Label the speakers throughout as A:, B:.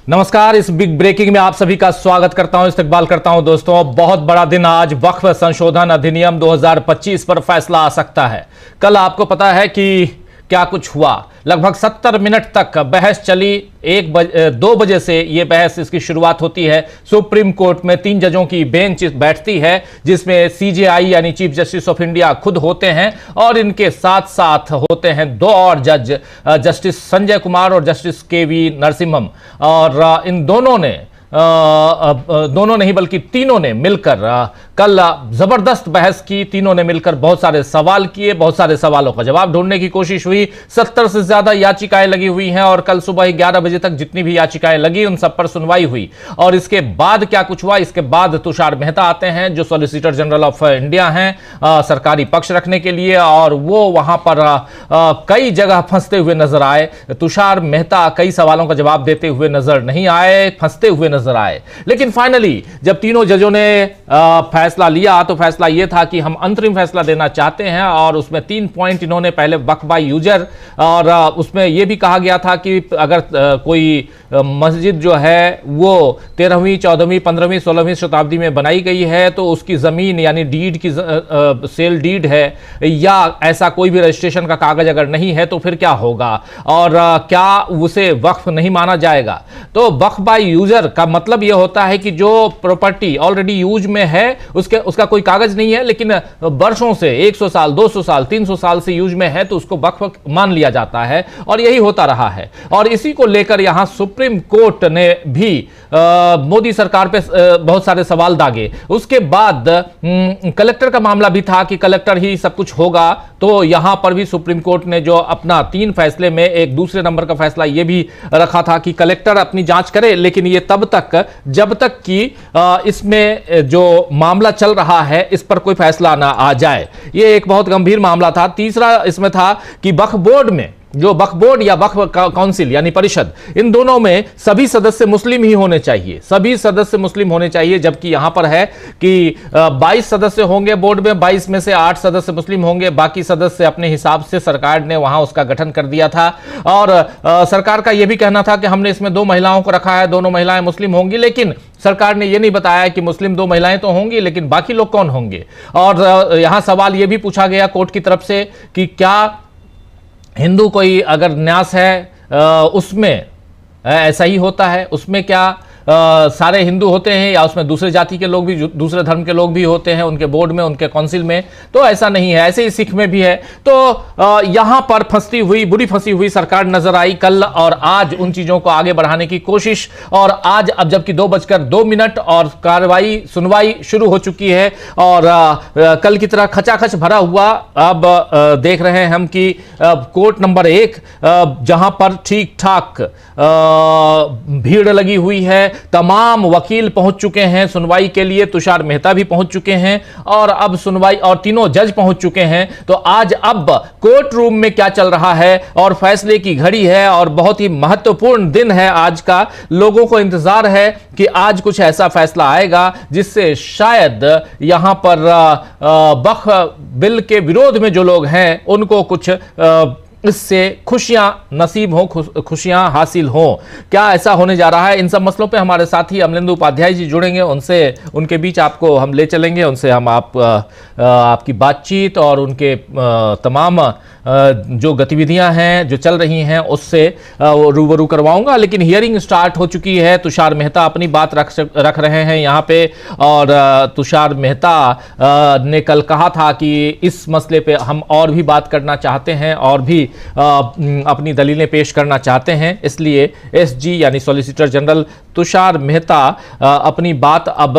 A: नमस्कार। इस big breaking में आप सभी का स्वागत करता हूं, इस्तकबाल करता हूं। दोस्तों, बहुत बड़ा दिन आज वक्फ संशोधन अधिनियम 2025 पर फैसला आ सकता है। कल आपको पता है कि क्या कुछ हुआ। लगभग 70 मिनट तक बहस चली। 2 बजे से यह बहस इसकी शुरुआत होती है। सुप्रीम कोर्ट में 3 जजों की बेंच बैठती है, जिसमें सीजेआई यानी चीफ जस्टिस ऑफ इंडिया खुद होते हैं और इनके साथ साथ होते हैं 2 और जज, जस्टिस संजय कुमार और जस्टिस केवी नरसिम्हम। और इन दोनों नहीं बल्कि तीनों ने मिलकर कल जबरदस्त बहस की। तीनों ने मिलकर बहुत सारे सवाल किए, बहुत सारे सवालों का जवाब ढूंढने की कोशिश हुई। 70 से ज्यादा याचिकाएं लगी हुई हैं और कल सुबह 11 बजे तक जितनी भी याचिकाएं लगी उन सब पर सुनवाई हुई। और इसके बाद क्या कुछ हुआ, इसके बाद तुषार मेहता आते हैं जो सॉलिसिटर जनरल ऑफ इंडिया हैं सरकारी पक्ष रखने के लिए, और वो वहां पर कई जगह फंसते हुए नजर आए। तुषार मेहता कई सवालों का जवाब देते हुए नजर नहीं आए, फंसते हुए नजर आए। लेकिन फाइनली जब तीनों जजों ने फैसला लिया तो फैसला यह था कि हम अंतरिम फैसला देना चाहते हैं। और उसमें 3 पॉइंट इन्होंने पहले वक्फ बाय यूजर, और उसमें यह भी कहा गया था कि अगर कोई मस्जिद जो है वो 13वीं 14वीं 15वीं 16वीं शताब्दी में बनाई गई है तो उसकी जमीन यानी डीड की सेल डीड है या ऐसा कोई भी रजिस्ट्रेशन का कागज अगर नहीं है तो फिर क्या होगा, और क्या उसे वक्फ नहीं माना जाएगा। तो वक्फ बाय यूजर का मतलब यह होता है कि जो प्रॉपर्टी ऑलरेडी यूज में है उसका कोई कागज नहीं है, लेकिन वर्षों से 100 साल 200 साल 300 साल से यूज में है तो उसको वक्फ मान लिया जाता है, और यही होता रहा है। और इसी को लेकर यहां सुप्रीम कोर्ट ने भी मोदी सरकार पे बहुत सारे सवाल दागे। उसके बाद कलेक्टर का मामला भी था कि कलेक्टर ही सब कुछ होगा, तो यहां पर भी सुप्रीम कोर्ट ने जो अपना 3 फैसले में एक दूसरे नंबर का फैसला यह भी रखा था कि कलेक्टर अपनी जांच करे, लेकिन यह तब तक जब तक कि इसमें जो मामला चल रहा है इस पर कोई फैसला ना आ जाए। यह एक बहुत गंभीर मामला था। तीसरा इसमें था कि वक्फ बोर्ड में जो वक्फ बोर्ड या वक्फ काउंसिल यानी परिषद, इन दोनों में सभी सदस्य मुस्लिम ही होने चाहिए, सभी सदस्य मुस्लिम होने चाहिए। जबकि यहां पर है कि 22 सदस्य होंगे बोर्ड में, 22 में से 8 सदस्य मुस्लिम होंगे, बाकी सदस्य अपने हिसाब से सरकार ने वहां उसका गठन कर दिया था। और सरकार का यह भी कहना था कि हमने इसमें 2 महिलाओं को रखा है, दोनों महिलाएं मुस्लिम होंगी, लेकिन सरकार ने यह नहीं बताया कि मुस्लिम 2 महिलाएं तो होंगी लेकिन बाकी लोग कौन होंगे। और यहां सवाल यह भी पूछा गया कोर्ट की तरफ से कि क्या हिंदू कोई अगर न्यास है उसमें ऐसा ही होता है, उसमें क्या सारे हिंदू होते हैं या उसमें दूसरे जाति के लोग भी, दूसरे धर्म के लोग भी होते हैं उनके बोर्ड में, उनके काउंसिल में। तो ऐसा नहीं है, ऐसे ही सिख में भी है। तो यहां पर बुरी फंसी हुई सरकार नजर आई कल और आज उन चीजों को आगे बढ़ाने की कोशिश। और आज अब जबकि 2:02 और कार्रवाई सुनवाई शुरू हो चुकी है और कल की तरह खचाखच भरा हुआ अब देख रहे हैं हम कि कोर्ट नंबर 1 जहां पर ठीक ठाक भीड़ लगी हुई है, तमाम वकील पहुंच चुके हैं सुनवाई के लिए, तुषार मेहता भी पहुंच चुके हैं और अब सुनवाई, और तीनों जज पहुंच चुके हैं। तो आज अब कोर्ट रूम में क्या चल रहा है और फैसले की घड़ी है और बहुत ही महत्वपूर्ण दिन है आज का। लोगों को इंतजार है कि आज कुछ ऐसा फैसला आएगा जिससे शायद यहां पर वक्फ बिल के विरोध में जो लोग हैं उनको कुछ इससे खुशियां नसीब हो, खुशियां हासिल हो। क्या ऐसा होने जा रहा है, इन सब मसलों पे हमारे साथी अमलेंदु उपाध्याय जी जुड़ेंगे, उनसे उनके बीच आपको हम ले चलेंगे, उनसे हम आपकी बातचीत और उनके तमाम जो गतिविधियां हैं जो चल रही हैं उससे रूबरू करवाऊंगा। लेकिन हियरिंग स्टार्ट हो चुकी है, तुषार मेहता अपनी बात रख रहे हैं यहां पे। और तुषार मेहता ने कल कहा था कि इस मसले पे हम और भी बात करना चाहते हैं और भी अपनी दलीलें पेश करना चाहते हैं, इसलिए एसजी यानी सॉलिसिटर जनरल तुषार मेहता अपनी बात अब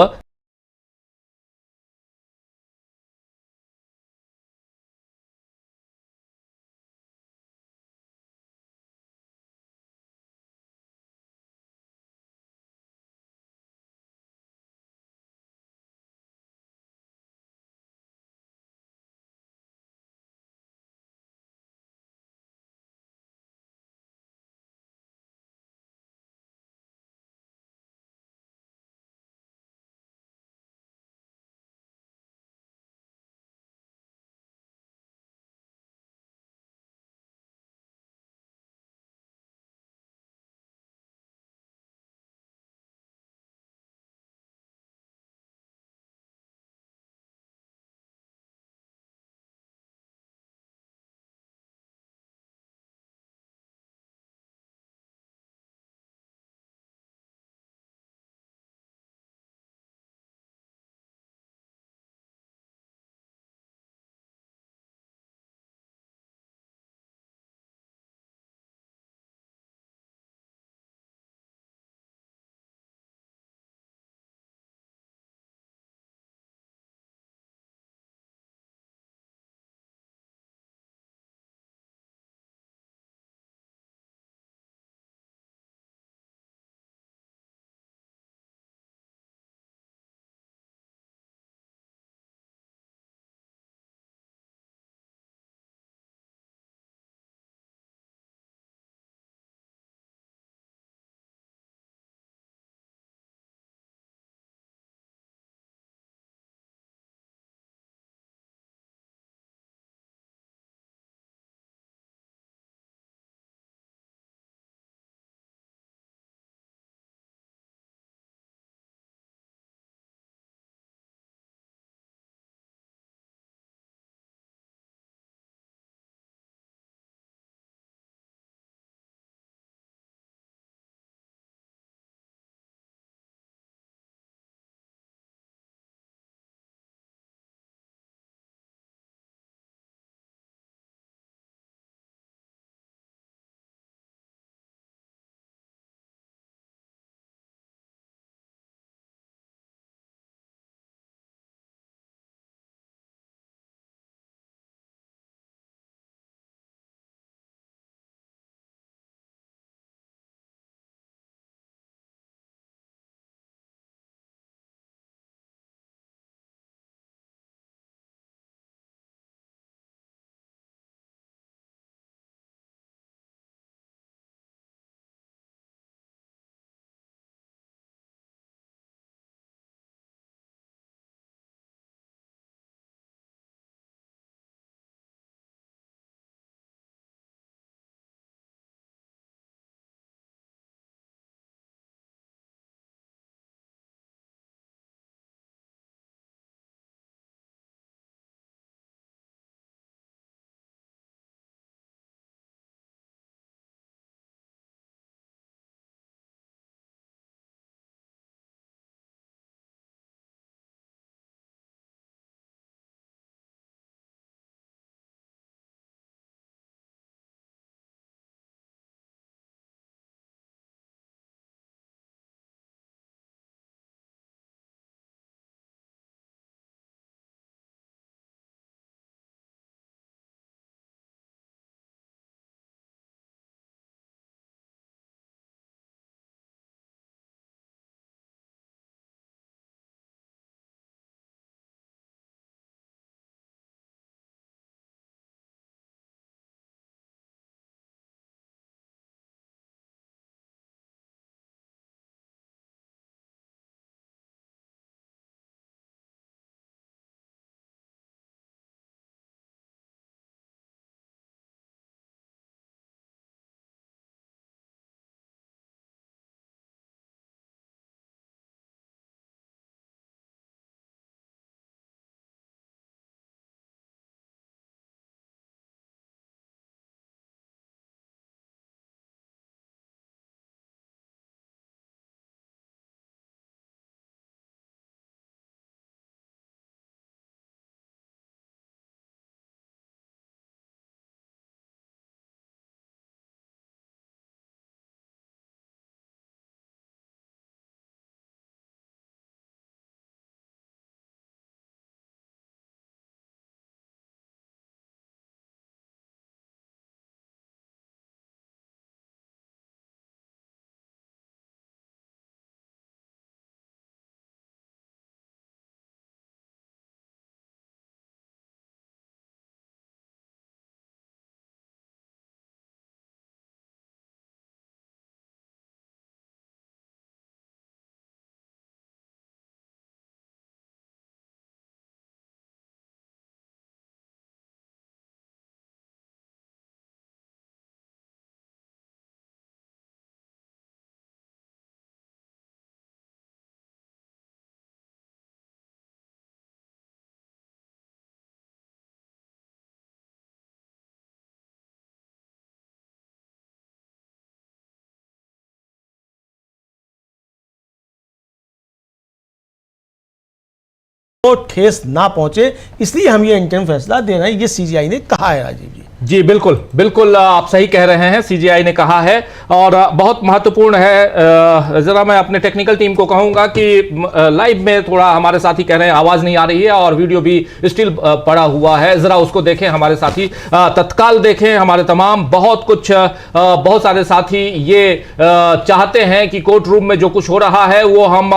B: ठेस ना पहुंचे, इसलिए हम ये इंटरिम फैसला दे रहे हैं, ये सीजीआई ने कहा है राजीव जी।
A: जी बिल्कुल बिल्कुल, आप सही कह रहे हैं, सीजीआई ने कहा है और बहुत महत्वपूर्ण है। जरा मैं अपने टेक्निकल टीम को कहूंगा कि लाइव में थोड़ा हमारे साथी कह रहे हैं आवाज नहीं आ रही है और वीडियो भी स्टिल पड़ा हुआ है, जरा उसको देखें हमारे साथी, तत्काल देखें हमारे तमाम। बहुत सारे साथी ये चाहते हैं कि कोर्ट रूम में जो कुछ हो रहा है वो हम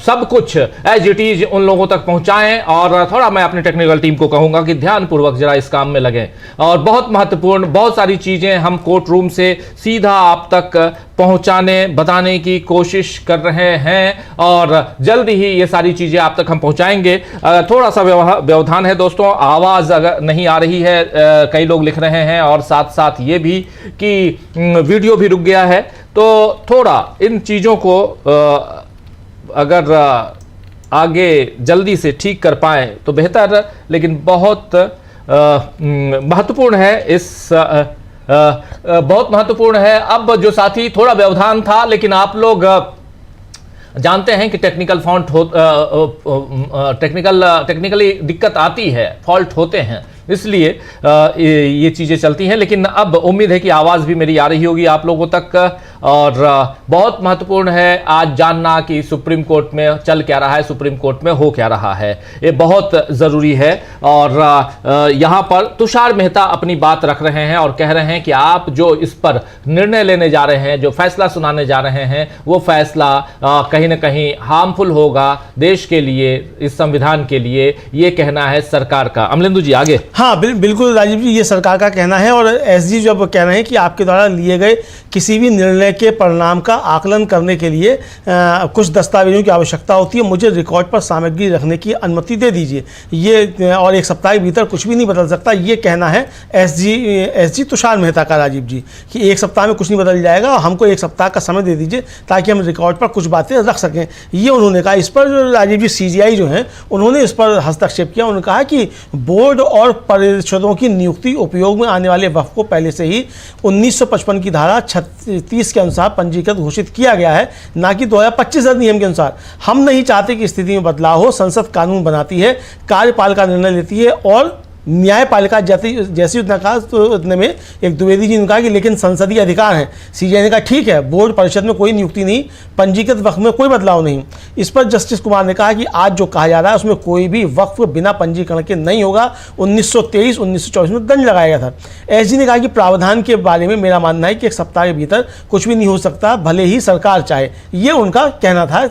A: सब कुछ एज इट इज उन लोगों तक पहुंचाएं और थोड़ा मैं अपनी टेक्निकल टीम को कहूंगा कि ध्यानपूर्वक जरा इस काम में लगें और बहुत महत्वपूर्ण बहुत सारी चीजें हम कोर्ट रूम से सीधा आप तक पहुंचाने बताने की कोशिश कर रहे हैं और जल्दी ही ये सारी चीजें आप तक हम पहुंचाएंगे। थोड़ा सा व्यवधान है दोस्तों, आवाज अगर नहीं आ रही है कई लोग लिख रहे हैं और साथ साथ ये भी कि वीडियो भी रुक गया है, तो थोड़ा इन चीजों को अगर आगे जल्दी से ठीक कर पाए तो बेहतर, लेकिन बहुत महत्वपूर्ण है बहुत महत्वपूर्ण है। अब जो साथी, थोड़ा व्यवधान था लेकिन आप लोग जानते हैं कि टेक्निकल फॉल्ट टेक्निकली दिक्कत आती है, फॉल्ट होते हैं, इसलिए ये चीजें चलती हैं। लेकिन अब उम्मीद है कि आवाज भी मेरी आ रही होगी आप लोगों तक और बहुत महत्वपूर्ण है आज जानना कि सुप्रीम कोर्ट में चल क्या रहा है, सुप्रीम कोर्ट में हो क्या रहा है, ये बहुत जरूरी है। और यहां पर तुषार मेहता अपनी बात रख रहे हैं और कह रहे हैं कि आप जो इस पर निर्णय लेने जा रहे हैं, जो फैसला सुनाने जा रहे हैं, वो फैसला कहीं ना कहीं हार्मफुल होगा देश के लिए, इस संविधान के लिए, ये कहना है सरकार का। अमलेंदु जी आगे।
B: हाँ बिल्कुल राजीव जी, ये सरकार का कहना है और एसजी जब कह रहे हैं कि आपके द्वारा लिए गए किसी भी निर्णय के परिणाम का आकलन करने के लिए कुछ दस्तावेजों की आवश्यकता होती है, मुझे रिकॉर्ड पर सामग्री रखने की अनुमति दे दीजिए, ये और एक सप्ताह के भीतर कुछ भी नहीं बदल सकता, ये कहना है एसजी तुषार मेहता का राजीव जी, कि एक सप्ताह में कुछ नहीं बदल जाएगा, हमको एक सप्ताह का समय दे दीजिए ताकि हम रिकॉर्ड पर कुछ बातें रख सकें, ये उन्होंने कहा। इस पर राजीव जी सीजीआई जो हैं उन्होंने इस पर हस्तक्षेप किया, उन्होंने कहा कि बोर्ड और परिषदों की नियुक्ति उपयोग में आने वाले वक्फ को पहले से ही 1955 की धारा 36 के अनुसार पंजीकृत घोषित किया गया है, ना कि 2025 अधिनियम के अनुसार। हम नहीं चाहते कि स्थिति में बदलाव हो, संसद कानून बनाती है, कार्यपालिका निर्णय लेती है और न्यायपालिका जैसी उसने कहा, तो उतने में एक द्विवेदी जी ने कहा कि लेकिन संसदीय अधिकार है। सीजीआई ने कहा ठीक है, बोर्ड परिषद में कोई नियुक्ति नहीं, पंजीकृत वक्फ में कोई बदलाव नहीं। इस पर जस्टिस कुमार ने कहा कि आज जो कहा जा रहा है उसमें कोई भी वक्फ बिना पंजीकरण के नहीं होगा, 1923-1924 में दंड लगाया गया था। एसजी ने कहा कि प्रावधान के बारे में मेरा मानना है कि एक सप्ताह के भीतर कुछ भी नहीं हो सकता, भले ही सरकार चाहे, ये उनका कहना था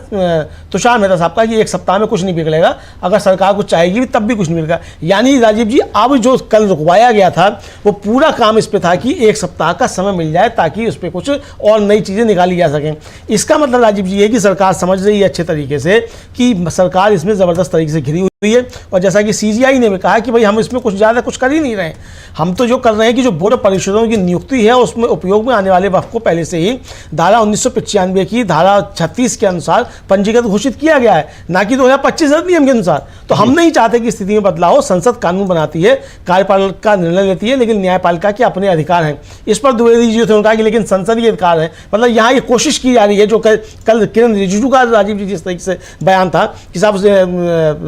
B: तुषार मेहता साहब का, कि एक सप्ताह में कुछ नहीं बिगड़ेगा, अगर सरकार कुछ चाहेगी तब भी कुछ नहीं मिलेगा। यानी राजीव जी अब जो कल रुकवाया गया था वो पूरा काम इस पे था कि एक सप्ताह का समय मिल जाए ताकि उस पर कुछ और नई चीजें निकाली जा सकें। इसका मतलब राजीव जी है कि सरकार समझ रही है अच्छे तरीके से कि सरकार इसमें जबरदस्त तरीके से घिरी हुई है और जैसा कि सीजीआई ने भी कहा कि भाई हम इसमें कुछ ज़्यादा कुछ कर ही नहीं रहे, हम तो जो कर रहे हैं कि जो बोर्ड परिषदों की नियुक्ति है उसमें उपयोग में आने वाले वक्फ को पहले से ही धारा 1995 की धारा 36 के अनुसार पंजीकृत घोषित किया गया है, ना कि 2025 अधिनियम के अनुसार। तो हम नहीं चाहते कि स्थिति में बदलाव हो, संसद कानून बनाती है, कार्यपालिका निर्णय लेती है, लेकिन न्यायपालिका के अपने अधिकार हैं। इस पर द्विवेदी जी ने कहा कि लेकिन संसदीय अधिकार है, मतलब यहाँ ये कोशिश की जा रही है, जो कल किरण रिजिजू का राजीव जी जिस तरीके से बयान था कि साहब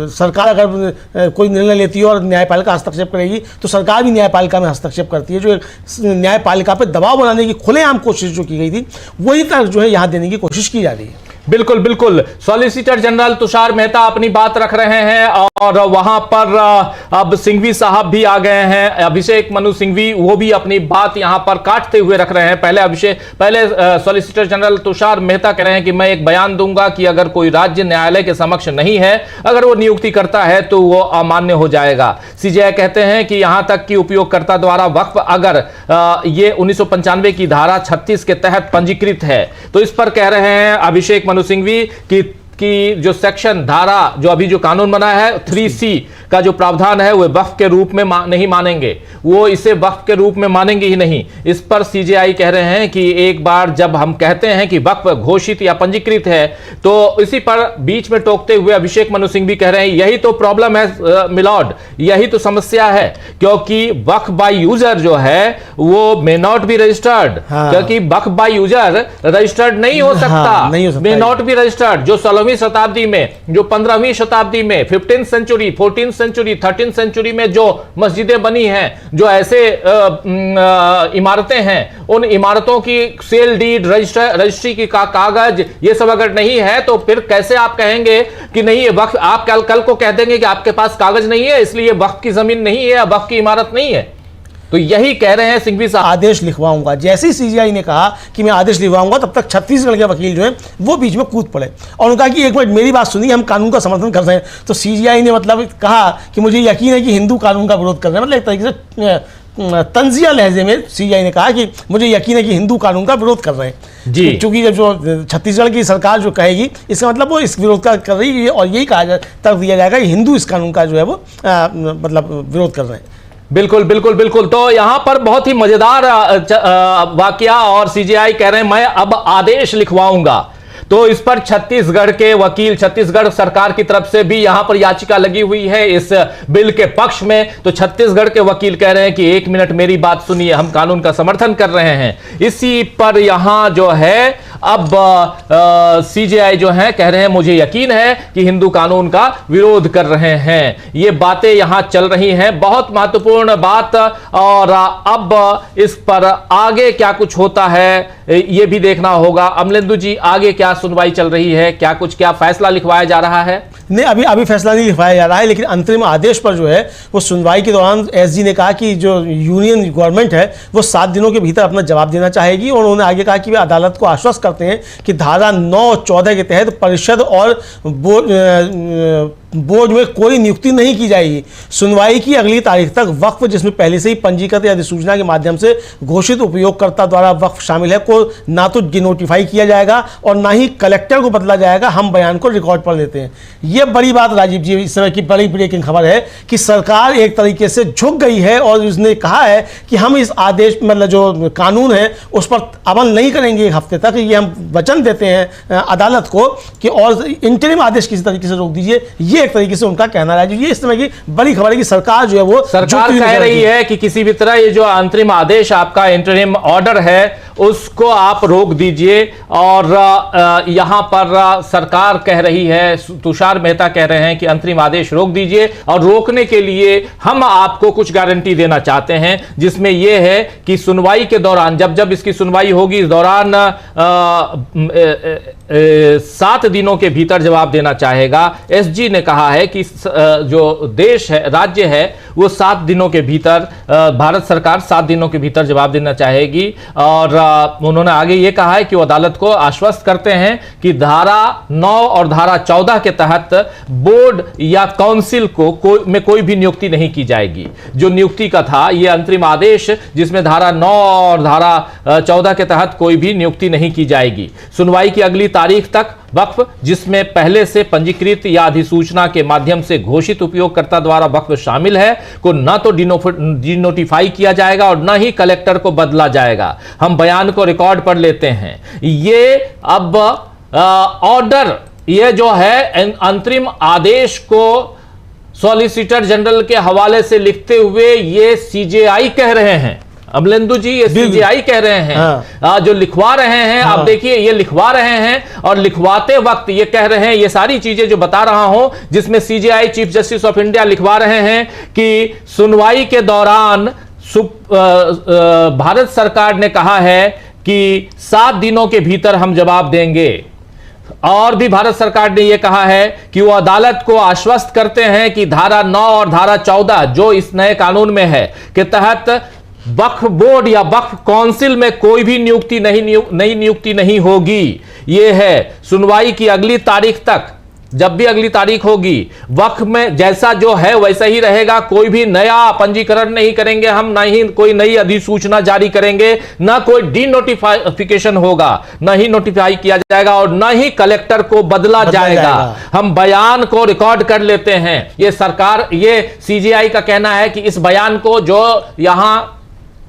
B: सरकार अगर कोई निर्णय लेती है और न्यायपालिका हस्तक्षेप करेगी तो सरकार भी न्यायपालिका में हस्तक्षेप करती है, जो न्यायपालिका पर दबाव बनाने की खुलेआम कोशिश जो की गई थी वही तक जो है यहाँ देने की कोशिश की जा रही है।
A: बिल्कुल बिल्कुल, सॉलिसिटर जनरल तुषार मेहता अपनी बात रख रहे हैं और वहां पर अब सिंघवी साहब भी आ गए हैं, अभिषेक मनु सिंघवी, वो भी अपनी बात यहां पर काटते हुए रख रहे हैं। पहले सॉलिसिटर जनरल तुषार मेहता कह रहे हैं कि मैं एक बयान दूंगा कि अगर कोई राज्य न्यायालय के समक्ष नहीं है, अगर वो नियुक्ति करता है तो वो अमान्य हो जाएगा। सीजीआई कहते हैं कि यहां तक कि उपयोगकर्ता द्वारा वक्फ अगर ये 1995 की धारा 36 के तहत पंजीकृत है, तो इस पर कह रहे हैं अभिषेक मनु सिंघवी कि जो सेक्शन धारा जो अभी जो कानून बना है 3C का जो प्रावधान है वो वक्फ के रूप में नहीं मानेंगे, वो इसे वक्फ के रूप में मानेंगे ही नहीं। इस पर सीजीआई कह रहे हैं कि एक बार जब हम कहते हैं कि वक्फ घोषित या पंजीकृत है, तो इसी पर बीच में टोकते हुए अभिषेक मनु सिंह भी कह रहे हैं यही तो प्रॉब्लम है मिलॉर्ड, यही तो समस्या है, क्योंकि वक्फ बाय यूजर जो है वो मे नॉट बी रजिस्टर्ड, क्योंकि वक्फ बाय यूजर रजिस्टर्ड नहीं हो सकता, मे नॉट बी रजिस्टर्ड। जो 16वीं शताब्दी में, जो 15वीं शताब्दी में, 15th century, 14th century, 13th century में जो मस्जिदें बनी हैं, जो ऐसे इमारतें हैं, उन इमारतों की सेल डीड, रजिस्ट्री की कागज, ये सब अगर नहीं है तो फिर कैसे आप कहेंगे कि नहीं ये वक्फ? आप कल को कह देंगे कि आपके पास कागज नहीं है इसलिए वक्फ की जमीन नहीं है, वक्फ की इमारत नहीं है। तो यही कह रहे हैं सिंघवी साहब।
B: आदेश लिखवाऊंगा, जैसे ही सीजीआई ने कहा कि मैं आदेश लिखवाऊंगा, तब तक छत्तीसगढ़ के वकील जो हैं वो बीच में कूद पड़े और उन्होंने कहा कि एक मिनट मेरी बात सुनिए, हम कानून का समर्थन कर रहे हैं। तो सीजीआई ने मतलब कहा कि मुझे यकीन है कि हिंदू कानून का विरोध कर रहे हैं, मतलब एक तरीके से तंजिया लहजे में सीजीआई ने कहा कि मुझे यकीन है कि हिंदू कानून का विरोध कर रहे हैं
A: जी।
B: क्योंकि जब जो छत्तीसगढ़ की सरकार जो कहेगी इसका मतलब वो इस विरोध का कर रही है और यही कहा तर्क दिया जाएगा कि हिंदू इस कानून का जो है वो मतलब विरोध कर रहे हैं।
A: बिल्कुल बिल्कुल बिल्कुल। तो यहां पर बहुत ही मजेदार वाकया, और सीजीआई कह रहे हैं मैं अब आदेश लिखवाऊंगा। तो इस पर छत्तीसगढ़ के वकील, छत्तीसगढ़ सरकार की तरफ से भी यहां पर याचिका लगी हुई है इस बिल के पक्ष में। तो छत्तीसगढ़ के वकील कह रहे हैं कि एक मिनट मेरी बात सुनिए, हम कानून का समर्थन कर रहे हैं। इसी पर यहां जो है अब सीजीआई जो है कह रहे हैं मुझे यकीन है कि हिंदू कानून का विरोध कर रहे हैं। ये बातें यहां चल रही हैं, बहुत महत्वपूर्ण बात। और अब इस पर आगे क्या कुछ होता है ये भी देखना होगा। अमलेंदु जी, आगे क्या सुनवाई चल रही है? क्या फैसला लिखवाया जा रहा है?
B: नहीं, अभी फैसला नहीं लिखवाया जा रहा है, लेकिन अंतरिम आदेश पर जो है वो सुनवाई के दौरान एसजी ने कहा कि जो यूनियन गवर्नमेंट है वो 7 दिनों के भीतर अपना जवाब देना चाहेगी। और उन्होंने आगे कहा कि वे अदालत को आश्वस्त करते हैं कि धारा 9 और 14 के तहत परिषद और बोर्ड में कोई नियुक्ति नहीं की जाएगी। सुनवाई की अगली तारीख तक वक्फ, जिसमें पहले से ही पंजीकृत या अधिसूचना के माध्यम से घोषित उपयोगकर्ता द्वारा वक्फ शामिल है, को ना तो डिनोटिफाई किया जाएगा और ना ही कलेक्टर को बदला जाएगा। हम बयान को रिकॉर्ड पर लेते हैं। यह बड़ी बात राजीव जी, इस तरह की बड़ी ब्रेकिंग खबर है कि सरकार एक तरीके से झुक गई है और उसने कहा है कि हम इस आदेश मतलब जो कानून है उस पर अमल नहीं करेंगे एक हफ्ते तक। ये हम वचन देते हैं अदालत को कि और इंटरिम आदेश किसी तरीके से रोक दीजिए। ये एक तरीके से उनका कहना है। ये इस तरह की बड़ी खबर है कि सरकार जो है वो
A: सरकार कह रही है कि किसी भी तरह ये जो अंतरिम आदेश आपका इंटरिम ऑर्डर है उसको आप रोक दीजिए। और यहां पर सरकार कह रही है, तुषार मेहता कह रहे हैं कि अंतरिम आदेश रोक दीजिए, और रोकने के लिए हम आपको कुछ गारंटी देना चाहते हैं, जिसमें यह है कि सुनवाई के दौरान, जब इसकी सुनवाई होगी, इस दौरान 7 दिनों के भीतर जवाब देना चाहेगा। एसजी ने कहा है कि जो देश है, राज्य है, वो 7 दिनों के भीतर, भारत सरकार 7 दिनों के भीतर जवाब देना चाहेगी। और उन्होंने आगे ये कहा है कि वो अदालत को आश्वस्त करते हैं कि धारा 9 और धारा 14 के तहत बोर्ड या काउंसिल को में कोई भी नियुक्ति नहीं की जाएगी। जो नियुक्ति का था ये अंतरिम आदेश, जिसमें धारा 9 और धारा 14 के तहत कोई भी नियुक्ति नहीं की जाएगी। सुनवाई की अगली तारीख तक वक्फ, जिसमें पहले से पंजीकृत या अधिसूचना के माध्यम से घोषित उपयोगकर्ता द्वारा वक्फ शामिल है, को न तो डिनोटिफाई किया जाएगा और न ही कलेक्टर को बदला जाएगा। हम बयान को रिकॉर्ड पर लेते हैं। ये अब ऑर्डर, ये जो है अंतरिम आदेश को सॉलिसिटर जनरल के हवाले से लिखते हुए ये सीजेआई कह रहे हैं। अमलेंदु जी, ये सीजीआई कह रहे हैं। हाँ। जो लिखवा रहे हैं, आप देखिए, ये लिखवा रहे हैं और लिखवाते वक्त ये कह रहे हैं, ये सारी चीजें जो बता रहा हूं, जिसमें CGI chief justice of India लिखवा रहे हैं कि सुनवाई के दौरान भारत सरकार ने कहा है कि 7 दिनों के भीतर हम जवाब देंगे। और भी भारत सरकार ने यह कहा है कि वो अदालत को आश्वस्त करते हैं कि धारा 9 और धारा 14 जो इस नए कानून में है के तहत वक्फ बोर्ड या वक्फ काउंसिल में कोई भी नई नियुक्ति नहीं होगी। यह है सुनवाई की अगली तारीख तक, जब भी अगली तारीख होगी, वक्फ में जैसा जो है वैसा ही रहेगा। कोई भी नया पंजीकरण नहीं करेंगे हम, ना ही कोई नई अधिसूचना जारी करेंगे, ना कोई डीनोटिफिकेशन होगा, ना ही नोटिफाई किया जाएगा और ना ही कलेक्टर को बदला जाएगा। हम बयान को रिकॉर्ड कर लेते हैं। ये सरकार, ये सीजीआई का कहना है कि इस बयान को जो यहां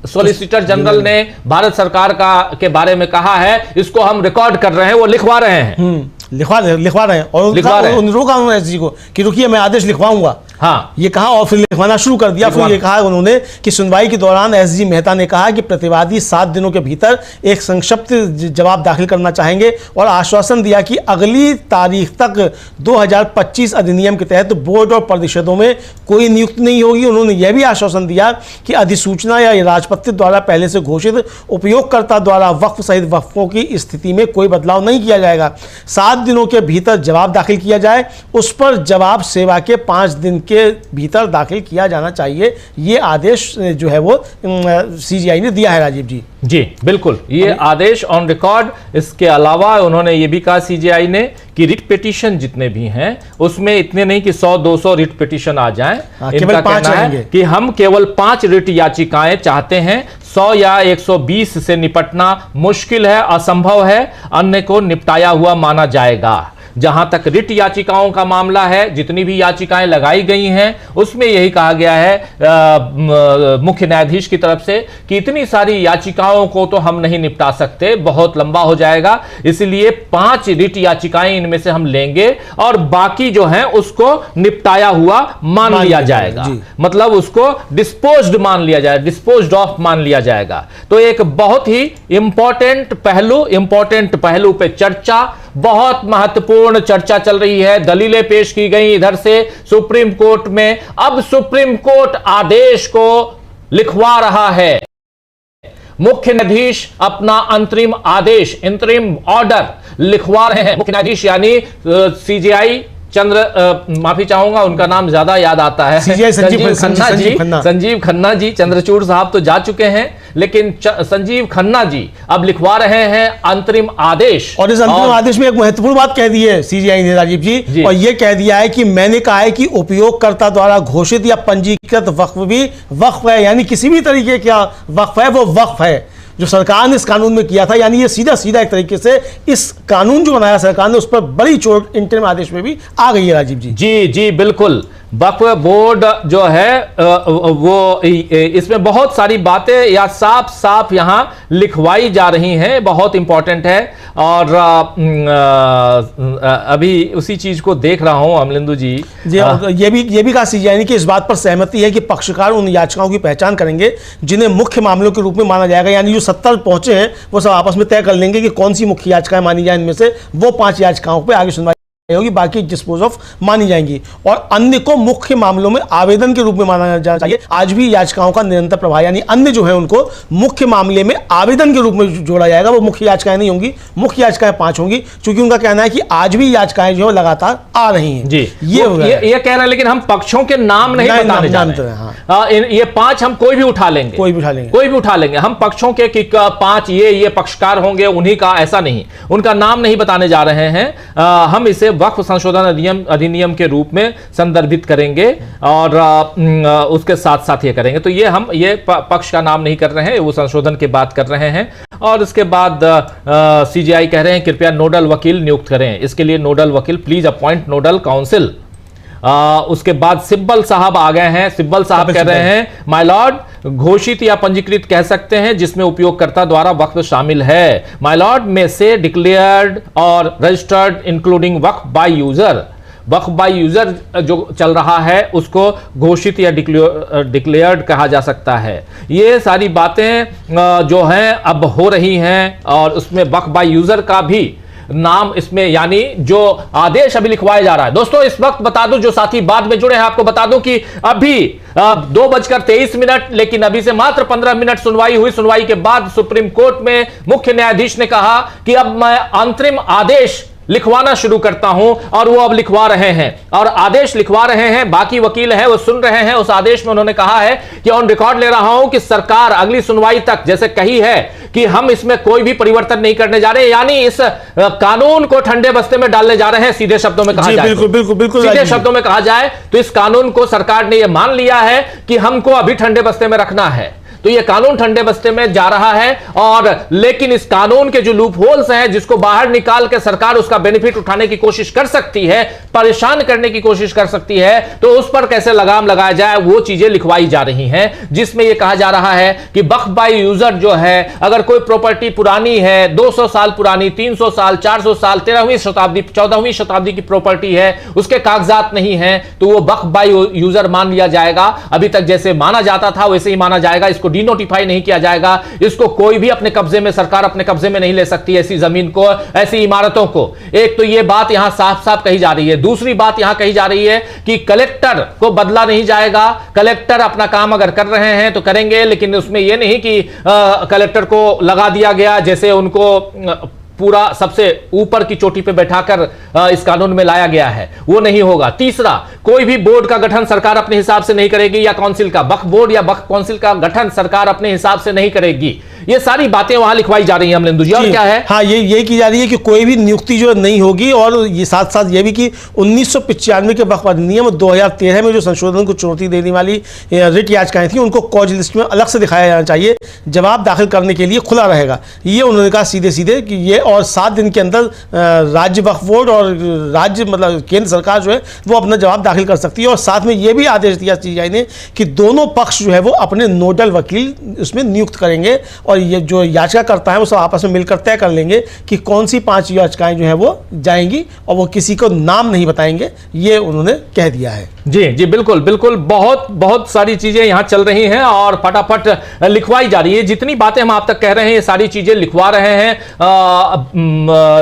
A: सॉलिसिटर जनरल ने भारत सरकार के बारे में कहा है, इसको हम रिकॉर्ड कर रहे हैं, वो लिखवा रहे हैं।
B: लिखवा रहे हैं और अनुरोध एसजी को कि रुकिए, मैं आदेश लिखवाऊंगा।
A: हाँ,
B: ये कहा और फिर लिखवाना शुरू कर दिया। फिर ये कहा उन्होंने कि सुनवाई के दौरान एसजी मेहता ने कहा कि प्रतिवादी 7 दिनों के भीतर एक संक्षिप्त जवाब दाखिल करना चाहेंगे और आश्वासन दिया कि अगली तारीख तक 2025 अधिनियम के तहत बोर्ड और परिषदों में कोई नियुक्ति नहीं होगी। उन्होंने यह भी आश्वासन दिया कि अधिसूचना या राजपत्र द्वारा पहले से घोषित उपयोगकर्ता द्वारा वक्फ सहित वक्फों की स्थिति में कोई बदलाव नहीं किया जाएगा। 7 दिनों के भीतर जवाब दाखिल किया जाए, उस पर जवाब सेवा के 5 दिन के भीतर दाखिल किया जाना चाहिए। ये आदेश जो है वो सीजीआई ने दिया है राजीव जी।
A: जी बिल्कुल, ये आदेश ऑन रिकॉर्ड। इसके अलावा उन्होंने ये भी कहा सीजीआई ने कि रिट पिटीशन जितने भी हैं उसमें इतने नहीं कि 100-200 रिट पिटीशन आ जाएं।
B: केवल 5 रहेंगे
A: कि हम केवल 5 रिट याचिकाएं चाहते हैं। 100 या 120 से निपटना मुश्किल है, असंभव है, अन्य को निपटाया हुआ माना जाएगा। जहां तक रिट याचिकाओं का मामला है, जितनी भी याचिकाएं लगाई गई हैं उसमें यही कहा गया है मुख्य न्यायाधीश की तरफ से कि इतनी सारी याचिकाओं को तो हम नहीं निपटा सकते, बहुत लंबा हो जाएगा, इसलिए 5 रिट याचिकाएं इनमें से हम लेंगे और बाकी जो है उसको निपटाया हुआ मान लिया जाएगा। मतलब उसको डिस्पोज्ड मान लिया जाएगा, डिस्पोज्ड ऑफ मान लिया जाएगा। तो एक बहुत ही इंपॉर्टेंट पहलू पे चर्चा, बहुत महत्वपूर्ण चर्चा चल रही है। दलीलें पेश की गई इधर से सुप्रीम कोर्ट में। अब सुप्रीम कोर्ट आदेश को लिखवा रहा है। मुख्य न्यायाधीश अपना अंतरिम आदेश, इंटरिम ऑर्डर लिखवा रहे हैं। मुख्य न्यायाधीश यानी सीजीआई माफी चाहूंगा, उनका नाम ज्यादा याद आता है, संजीव खन्ना जी। चंद्रचूड़ साहब तो जा चुके हैं, लेकिन संजीव खन्ना जी अब लिखवा रहे हैं अंतरिम आदेश।
B: और इस अंतरिम आदेश में एक महत्वपूर्ण बात कह दी है सीजीआई ने राजीव जी, और यह कह दिया है कि मैंने कहा है कि उपयोगकर्ता द्वारा घोषित या पंजीकृत वक्फ भी वक्फ है, यानी किसी भी तरीके का वक्फ है वो वक्फ है जो सरकार ने इस कानून में किया था। यानी ये सीधा सीधा एक तरीके से इस कानून जो बनाया सरकार ने उस पर बड़ी चोट इंटरिम आदेश में भी आ गई है राजीव जी।
A: जी बिल्कुल। वक्फ बोर्ड जो है वो इसमें बहुत सारी बातें या साफ साफ यहां लिखवाई जा रही हैं, बहुत इंपॉर्टेंट है। और अभी उसी चीज को देख रहा हूं अमलिंदु जी।
B: ये भी कहा सीजीआई ने कि इस बात पर सहमति है कि पक्षकार उन याचिकाओं की पहचान करेंगे जिन्हें मुख्य मामलों के रूप में माना जाएगा। यानी जो 70 पहुंचे हैं वो सब आपस में तय कर लेंगे कि कौन सी मुख्य याचिकाएं मानी जाए, इनमें से वो 5 याचिकाओं पर आगे सुनवाई होगी, बाकी डिस्पोज ऑफ मानी जाएंगी और अन्य को मुख्य मामलों में आवेदन के रूप में माना जाना चाहिए। आज भी याचिकाओं का निरंतर प्रवाह, यानी अन्य जो है उनको मुख्य मामले में आवेदन के रूप में जोड़ा जाएगा। वो मुख्य याचिकाएं नहीं होंगी, मुख्य याचिकाएं 5 होंगी, क्योंकि उनका कहना है कि आज भी याचिकाएं जो है लगातार आ रही हैं।
A: जी ये कह रहे हैं, लेकिन हम पक्षों के नाम नहीं बताने जा रहे हैं। ये 5 हम कोई भी उठा लेंगे, कोई भी उठा लेंगे। हम पक्षों के 5 ये पक्षकार होंगे, उन्हीं का ऐसा नहीं, उनका नाम नहीं बताने जा रहे हैं। हम इसे वक्फ संशोधन अधिनियम के रूप में संदर्भित करेंगे और उसके साथ साथ ये करेंगे। तो ये पक्ष का नाम नहीं कर रहे हैं, वो संशोधन की बात कर रहे हैं। और इसके बाद सीजीआई कह रहे हैं कृपया नोडल वकील नियुक्त करें। इसके लिए नोडल वकील प्लीज अपॉइंट नोडल काउंसिल। उसके बाद सिब्बल साहब आ गए हैं। सिब्बल साहब कह रहे हैं माय लॉर्ड, घोषित या पंजीकृत कह सकते हैं जिसमें उपयोगकर्ता द्वारा वक्फ शामिल है। माय लॉर्ड में से डिक्लेयर्ड और registered including Waqf by user. Waqf by user जो चल रहा है उसको घोषित या डिक्लेयर्ड कहा जा सकता है। ये सारी बातें जो हैं अब हो रही हैं और उसमें वक्फ बाय यूजर का भी नाम इसमें, यानी जो आदेश अभी लिखवाया जा रहा है। दोस्तों इस वक्त बता दूं, जो साथी बाद में जुड़े हैं आपको बता दूं कि अभी 2:23, लेकिन अभी से मात्र 15 मिनट सुनवाई हुई। सुनवाई के बाद सुप्रीम कोर्ट में मुख्य न्यायाधीश ने कहा कि अब मैं अंतरिम आदेश लिखवाना शुरू करता हूं, और वो अब लिखवा रहे हैं और आदेश लिखवा रहे हैं। बाकी वकील हैं वो सुन रहे हैं। उस आदेश में उन्होंने कहा है कि ऑन रिकॉर्ड ले रहा हूं कि सरकार अगली सुनवाई तक जैसे कही है कि हम इसमें कोई भी परिवर्तन नहीं करने जा रहे, यानी इस कानून को ठंडे बस्ते में डालने जा रहे हैं। सीधे शब्दों में कहा जाए, बिल्कुल सीधे शब्दों में कहा जाए तो इस कानून को सरकार ने यह मान लिया है कि हमको अभी ठंडे बस्ते में रखना है। तो यह कानून ठंडे बस्ते में जा रहा है। और लेकिन इस कानून के जो लूप होल्स हैं, जिसको बाहर निकाल के सरकार उसका बेनिफिट उठाने की कोशिश कर सकती है, परेशान करने की कोशिश कर सकती है, तो उस पर कैसे लगाम लगाया जाए वो चीजें लिखवाई जा रही हैं, जिसमें यह कहा जा रहा है कि वक्फ बाय यूजर जो है, अगर कोई प्रॉपर्टी पुरानी है, 200 साल पुरानी, 300 साल, 400 साल, 13वीं शताब्दी, 14वीं शताब्दी की प्रॉपर्टी है, उसके कागजात नहीं है, तो वो वक्फ बाय यूजर मान लिया जाएगा। अभी तक जैसे माना जाता था वैसे ही माना जाएगा, इसको डिनोटिफाई नहीं किया जाएगा। इसको कोई भी अपने कब्जे में, सरकार अपने कब्जे में नहीं ले सकती ऐसी जमीन को, ऐसी इमारतों को। एक तो यह बात यहां साफ साफ कही जा रही है। दूसरी बात यहां कही जा रही है कि कलेक्टर को बदला नहीं जाएगा। कलेक्टर अपना काम अगर कर रहे हैं तो करेंगे, लेकिन उसमें यह नहीं कि कलेक्टर को लगा दिया गया, जैसे उनको पूरा सबसे ऊपर की चोटी पे बैठाकर इस कानून में लाया गया है, वो नहीं होगा। तीसरा, कोई भी बोर्ड का गठन सरकार अपने हिसाब से नहीं करेगी, या काउंसिल का, वक्फ बोर्ड या वक्फ काउंसिल का गठन सरकार अपने हिसाब से नहीं करेगी। ये सारी बातें वहां लिखवाई जा रही हैं अमलेंदु जी। और क्या है,
B: हाँ, ये की जा रही है कि कोई भी नियुक्ति जो नहीं होगी, और ये साथ साथ ये भी कि 1995 के वक्फ अधिनियम 2013 में जो संशोधन को चुनौती देने वाली रिट याचिकाएं थी, उनको कॉज लिस्ट में अलग से दिखाया जाना चाहिए, जवाब दाखिल करने के लिए खुला रहेगा। ये उन्होंने कहा सीधे सीधे कि ये, और 7 दिन के अंदर राज्य वक्फ बोर्ड और राज्य मतलब केंद्र सरकार जो है वो अपना जवाब दाखिल कर सकती है। और साथ में ये भी आदेश दिया सीजीआई ने कि दोनों पक्ष जो है वो अपने नोडल वकील उसमें नियुक्त करेंगे, और ये जो याचिका करता है वो सब आपस में मिलकर तय कर लेंगे कि कौन सी 5 याचिकाएं जो है वो जाएंगी, और वो किसी को नाम नहीं बताएंगे, ये उन्होंने कह दिया है।
A: जी जी, बिल्कुल बिल्कुल, बहुत सारी चीजें यहां चल रही हैं और फटाफट लिखवाई जा रही है। जितनी बातें हम आप तक कह रहे हैं, ये सारी चीजें लिखवा रहे हैं,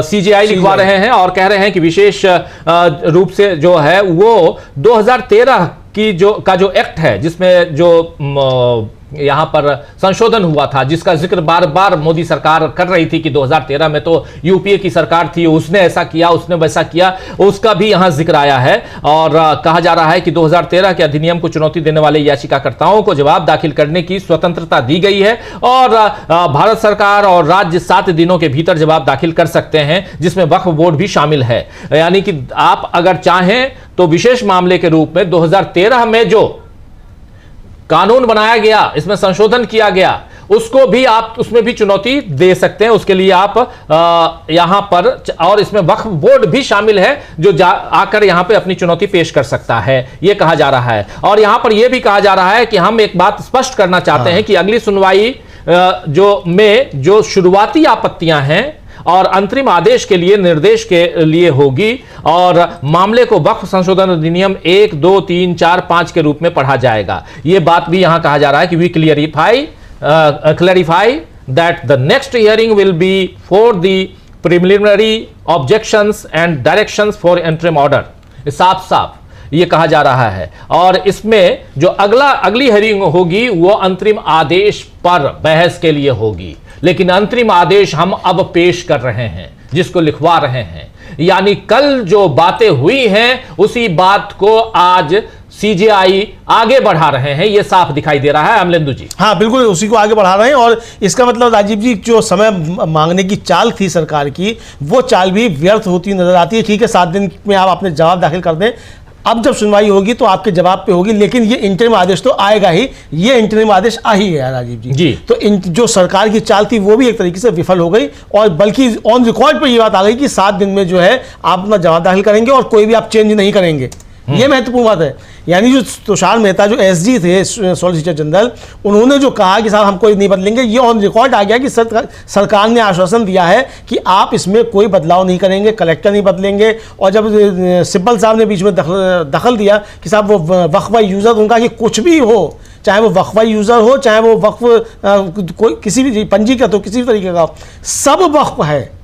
A: सीजीआई लिखवा रहे हैं, और कह रहे हैं कि विशेष रूप से जो है वो 2013 की का जो एक्ट है, जिसमें जो यहां पर संशोधन हुआ था, जिसका जिक्र बार बार मोदी सरकार कर रही थी कि 2013 में तो यूपीए की सरकार थी, उसने ऐसा किया, उसने वैसा किया, उसका भी यहां जिक्र आया है। और कहा जा रहा है कि 2013 के अधिनियम को चुनौती देने वाले याचिकाकर्ताओं को जवाब दाखिल करने की स्वतंत्रता दी गई है, और भारत सरकार और राज्य 7 दिनों के भीतर जवाब दाखिल कर सकते हैं, जिसमें वक्फ बोर्ड भी शामिल है। यानी कि आप अगर चाहें तो विशेष मामले के रूप में 2013 में जो कानून बनाया गया, इसमें संशोधन किया गया, उसको भी आप उसमें भी चुनौती दे सकते हैं। उसके लिए आप यहां पर, और इसमें वक्फ बोर्ड भी शामिल है जो आकर यहां पे अपनी चुनौती पेश कर सकता है, यह कहा जा रहा है। और यहां पर यह भी कहा जा रहा है कि हम एक बात स्पष्ट करना चाहते हैं कि अगली सुनवाई जो शुरुआती आपत्तियां हैं और अंतरिम आदेश के लिए, निर्देश के लिए होगी, और मामले को वक्फ संशोधन अधिनियम 1, 2, 3, 4, 5 के रूप में पढ़ा जाएगा। यह बात भी यहां कहा जा रहा है कि we clarify that the next hearing will be for the preliminary objections and directions for interim order. साफ साफ ये कहा जा रहा है। और इसमें जो अगली हियरिंग होगी वो अंतरिम आदेश पर बहस के लिए होगी, लेकिन अंतरिम आदेश हम अब पेश कर रहे हैं, जिसको लिखवा रहे हैं। यानी कल जो बातें हुई हैं उसी बात को आज सीजीआई आगे बढ़ा रहे हैं, यह साफ दिखाई दे रहा है अमलेंदु जी।
B: हाँ, बिल्कुल उसी को आगे बढ़ा रहे हैं। और इसका मतलब राजीव जी, जो समय मांगने की चाल थी सरकार की, वो चाल भी व्यर्थ होती नजर आती है। ठीक है, 7 दिन में आप अपने जवाब दाखिल कर दें, अब जब सुनवाई होगी तो आपके जवाब पे होगी, लेकिन ये इंटरिम आदेश तो आएगा ही। ये इंटरिम आदेश आ ही गया राजीव जी। तो जो सरकार की चाल थी वो भी एक तरीके से विफल हो गई, और बल्कि ऑन रिकॉर्ड पर ये बात आ गई कि 7 दिन में जो है आप अपना जवाब दाखिल करेंगे और कोई भी आप चेंज नहीं करेंगे। ये महत्वपूर्ण बात है। यानी जो तुषार मेहता जो एसजी थे, सॉलिसिटर जनरल, उन्होंने जो कहा कि साहब हम कोई नहीं बदलेंगे, ये ऑन रिकॉर्ड आ गया कि सरकार ने आश्वासन दिया है कि आप इसमें कोई बदलाव नहीं करेंगे, कलेक्टर नहीं बदलेंगे। और जब सिब्बल साहब ने बीच में दखल दिया कि साहब वो वक्फ बाय यूजर, उनका कि कुछ भी हो, चाहे वो वक्फ बाय यूजर हो, चाहे वो वक्फ कोई किसी भी पंजीकृत हो, किसी भी तरीके का, सब वक्फ है।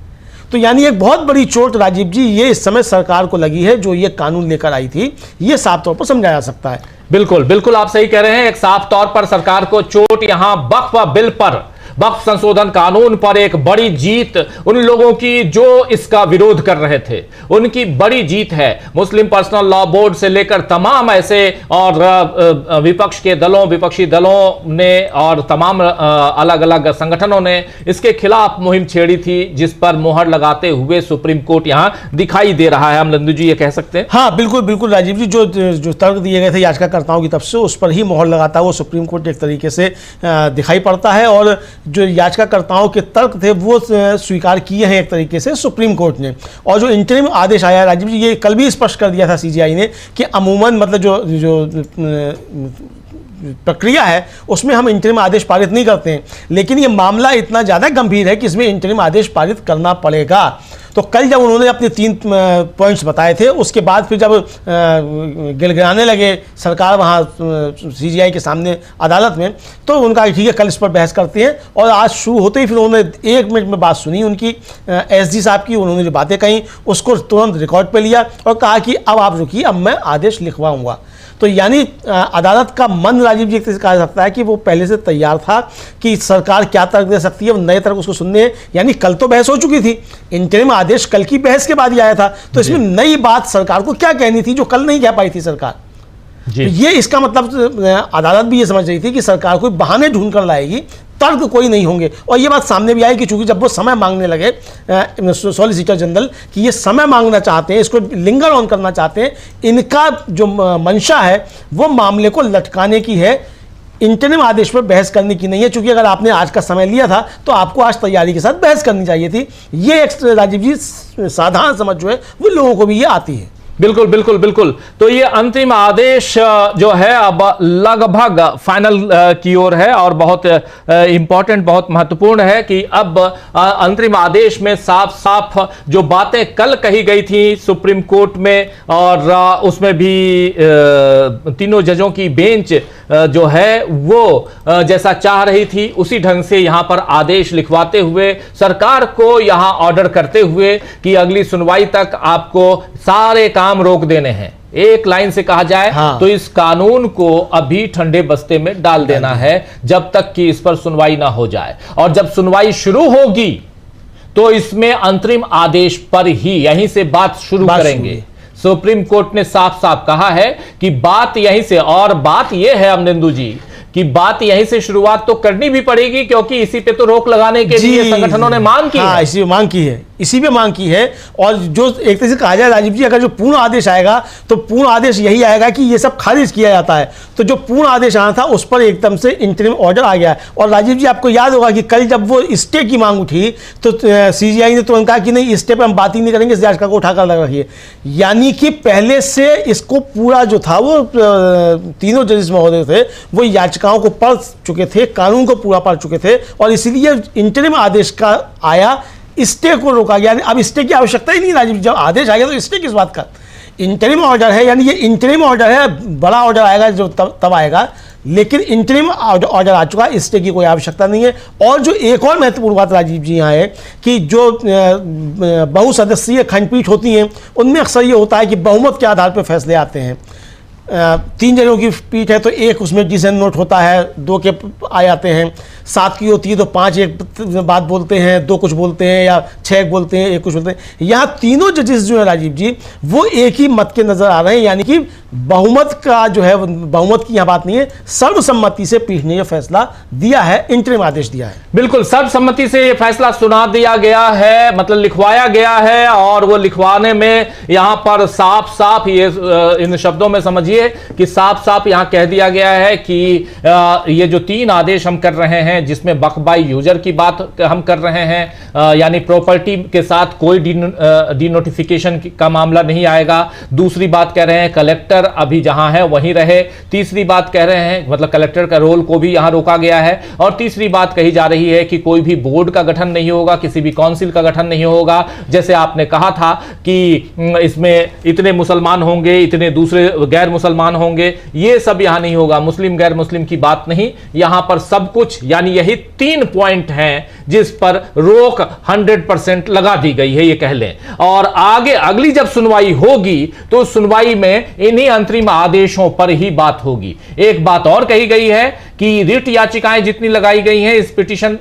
B: तो यानी एक बहुत बड़ी चोट राजीव जी ये इस समय सरकार को लगी है, जो ये कानून लेकर आई थी। ये साफ तौर पर समझा जा सकता है।
A: बिल्कुल बिल्कुल, आप सही कह रहे हैं। एक साफ तौर पर सरकार को चोट यहां वक्फ बिल पर वक्फ संशोधन कानून पर एक बड़ी जीत उन लोगों की जो इसका विरोध कर रहे थे, उनकी बड़ी जीत है। मुस्लिम पर्सनल लॉ बोर्ड से लेकर तमाम ऐसे और विपक्षी दलों ने और तमाम अलग अलग संगठनों ने इसके खिलाफ मुहिम छेड़ी थी, जिस पर मोहर लगाते हुए सुप्रीम कोर्ट यहां दिखाई दे रहा है। हम नंदू जी ये कह सकते हैं?
B: हाँ बिल्कुल बिल्कुल राजीव जी, जो तर्क दिए गए थे याचिकाकर्ताओं की तरफ से, उस पर ही मोहर लगाता हुआ सुप्रीम कोर्ट एक तरीके से दिखाई पड़ता है, और जो याचिकाकर्ताओं के तर्क थे वो स्वीकार किए हैं एक तरीके से सुप्रीम कोर्ट ने। और जो इंटरिम आदेश आया राजीव जी, ये कल भी स्पष्ट कर दिया था सीजीआई ने कि अमूमन मतलब जो प्रक्रिया है उसमें हम इंटरिम आदेश पारित नहीं करते हैं, लेकिन ये मामला इतना ज़्यादा गंभीर है कि इसमें इंटरिम आदेश पारित करना पड़ेगा। तो कल जब उन्होंने अपने 3 पॉइंट्स बताए थे, उसके बाद फिर जब गिड़गिड़ाने लगे सरकार वहाँ सीजीआई के सामने अदालत में, तो उनका ठीक है कल इस पर बहस करते हैं। और आज शुरू होते ही फिर उन्होंने 1 मिनट में बात सुनी उनकी एसजी साहब की, उन्होंने जो बातें कहीं उसको तुरंत रिकॉर्ड पे लिया और कहा कि अब आप रुकिए, अब मैं आदेश लिखवाऊंगा। तो यानी अदालत का मन राजीव जी कहा सकता है कि वो पहले से तैयार था कि सरकार क्या तर्क दे सकती है, वो नए तर्क उसको सुनने हैं। यानी कल तो बहस हो चुकी थी, इंटरिम आदेश कल की बहस के बाद ही आया था, तो इसमें नई बात सरकार को क्या कहनी थी जो कल नहीं कह पाई थी सरकार। तो ये इसका मतलब अदालत भी ये समझ रही थी कि सरकार कोई बहाने ढूंढ कर लाएगी, तर्क कोई नहीं होंगे। और ये बात सामने भी आई कि चूंकि जब वो समय मांगने लगे सॉलिसिटर जनरल कि ये समय मांगना चाहते हैं, इसको लिंगर ऑन करना चाहते हैं, इनका जो मंशा है वो मामले को लटकाने की है, इंटरिम आदेश पर बहस करने की नहीं है। चूंकि अगर आपने आज का समय लिया था तो आपको आज तैयारी के साथ बहस करनी चाहिए थी। ये एक राजीव जी साधारण समझ जो है वो लोगों को भी ये आती है।
A: बिल्कुल बिल्कुल बिल्कुल। तो ये अंतरिम आदेश जो है अब लगभग फाइनल की ओर है और बहुत इंपॉर्टेंट, बहुत महत्वपूर्ण है कि अब अंतरिम आदेश में साफ साफ जो बातें कल कही गई थी सुप्रीम कोर्ट में, और उसमें भी तीनों जजों की बेंच जो है वो जैसा चाह रही थी उसी ढंग से यहां पर आदेश लिखवाते हुए सरकार को यहां ऑर्डर करते हुए कि अगली सुनवाई तक आपको सारे काम रोक देने हैं। एक लाइन से कहा जाए तो इस कानून को अभी ठंडे बस्ते में डाल देना है जब तक कि इस पर सुनवाई ना हो जाए, और जब सुनवाई शुरू होगी तो इसमें अंतरिम आदेश पर ही यहीं से बात शुरू करेंगे। सुप्रीम कोर्ट ने साफ साफ कहा है कि बात यहीं से, और बात यह है अमनिंदु जी कि बात यहीं से शुरुआत तो करनी भी पड़ेगी, क्योंकि इसी पे तो रोक लगाने के लिए संगठनों ने मांग की है।
B: इसी पे मांग की है, इसी पे मांग की है। और जो एक तरह से कहा जाए राजीव जी, अगर जो पूर्ण आदेश आएगा तो पूर्ण आदेश यही आएगा कि ये सब खारिज किया जाता है। तो जो पूर्ण आदेश आना था उस पर एकदम से इंटरिम ऑर्डर आ गया है। और राजीव जी आपको याद होगा कि कल जब वो स्टे की मांग उठी तो सीजीआई ने तुरंत कहा कि नहीं, स्टे पर हम बात ही नहीं करेंगे, इस याचिका को उठाकर लगा रखिए। यानी कि पहले से इसको पूरा जो था वो तीनों जजेस महोदय थे वो याचिकाओं को पढ़ चुके थे, कानून को पूरा पढ़ चुके थे, और इसीलिए इंटरिम आदेश का आया, स्टे को रोका गया। अब स्टे की आवश्यकता ही नहीं राजीव, जब आदेश आ गया तो स्टे किस बात का, इंटरिम ऑर्डर है, यानी ये इंटरिम ऑर्डर है। बड़ा ऑर्डर आएगा जो तब आएगा, लेकिन इंटरिम ऑर्डर आ चुका, स्टे की कोई आवश्यकता नहीं है। और जो एक और महत्वपूर्ण बात राजीव जी यहाँ है कि जो बहुसदस्यीय खंडपीठ होती हैं उनमें अक्सर ये होता है कि बहुमत के आधार पर फैसले आते हैं। 3 जजों की पीठ है तो एक उसमें डिसीजन नोट होता है, 2 के आ जाते हैं, 7 की होती है तो 5 एक बात बोलते हैं, 2 कुछ बोलते हैं, या 6 बोलते हैं, 1 कुछ बोलते हैं। यहाँ तीनों जजेस जो है राजीव जी वो एक ही मत के नजर आ रहे हैं, यानी कि बहुमत का जो है, बहुमत की यहाँ बात नहीं है, सर्वसम्मति से पीठ ने यह फैसला दिया है, इंटरिम आदेश दिया है।
A: बिल्कुल सर्वसम्मति से यह फैसला सुना दिया गया है, मतलब लिखवाया गया है। और वो लिखवाने में यहाँ पर साफ साफ ये इन शब्दों में समझिए कि साफ साफ यहां कह दिया गया है कि ये जो 3 आदेश हम कर रहे हैं, जिसमें वक्फ बाय यूजर की बात हम कर रहे हैं, यानी प्रॉपर्टी के साथ कोई डिनोटिफिकेशन का मामला नहीं आएगा। दूसरी बात कह रहे हैं कलेक्टर अभी जहां है वहीं रहे। तीसरी बात कह रहे हैं मतलब कलेक्टर का रोल को भी यहां रोका गया है। और तीसरी बात कही जा रही है कि कोई भी बोर्ड का गठन नहीं होगा, किसी भी काउंसिल का गठन नहीं होगा। जैसे आपने कहा था कि इसमें इतने मुसलमान होंगे, इतने दूसरे गैर मुसलमान होंगे, ये सब यहां नहीं होगा। मुस्लिम गैर मुस्लिम की बात नहीं, यहां पर सब कुछ, यानी यही 3 पॉइंट हैं जिस पर रोक 100% लगा दी गई है, ये कह लें। और आगे अगली जब सुनवाई होगी तो सुनवाई में इन्हीं अंतरिम आदेशों पर ही बात होगी। एक बात और कही गई है कि रिट याचिकाएं जितनी लगाई गई हैं इस पिटीशन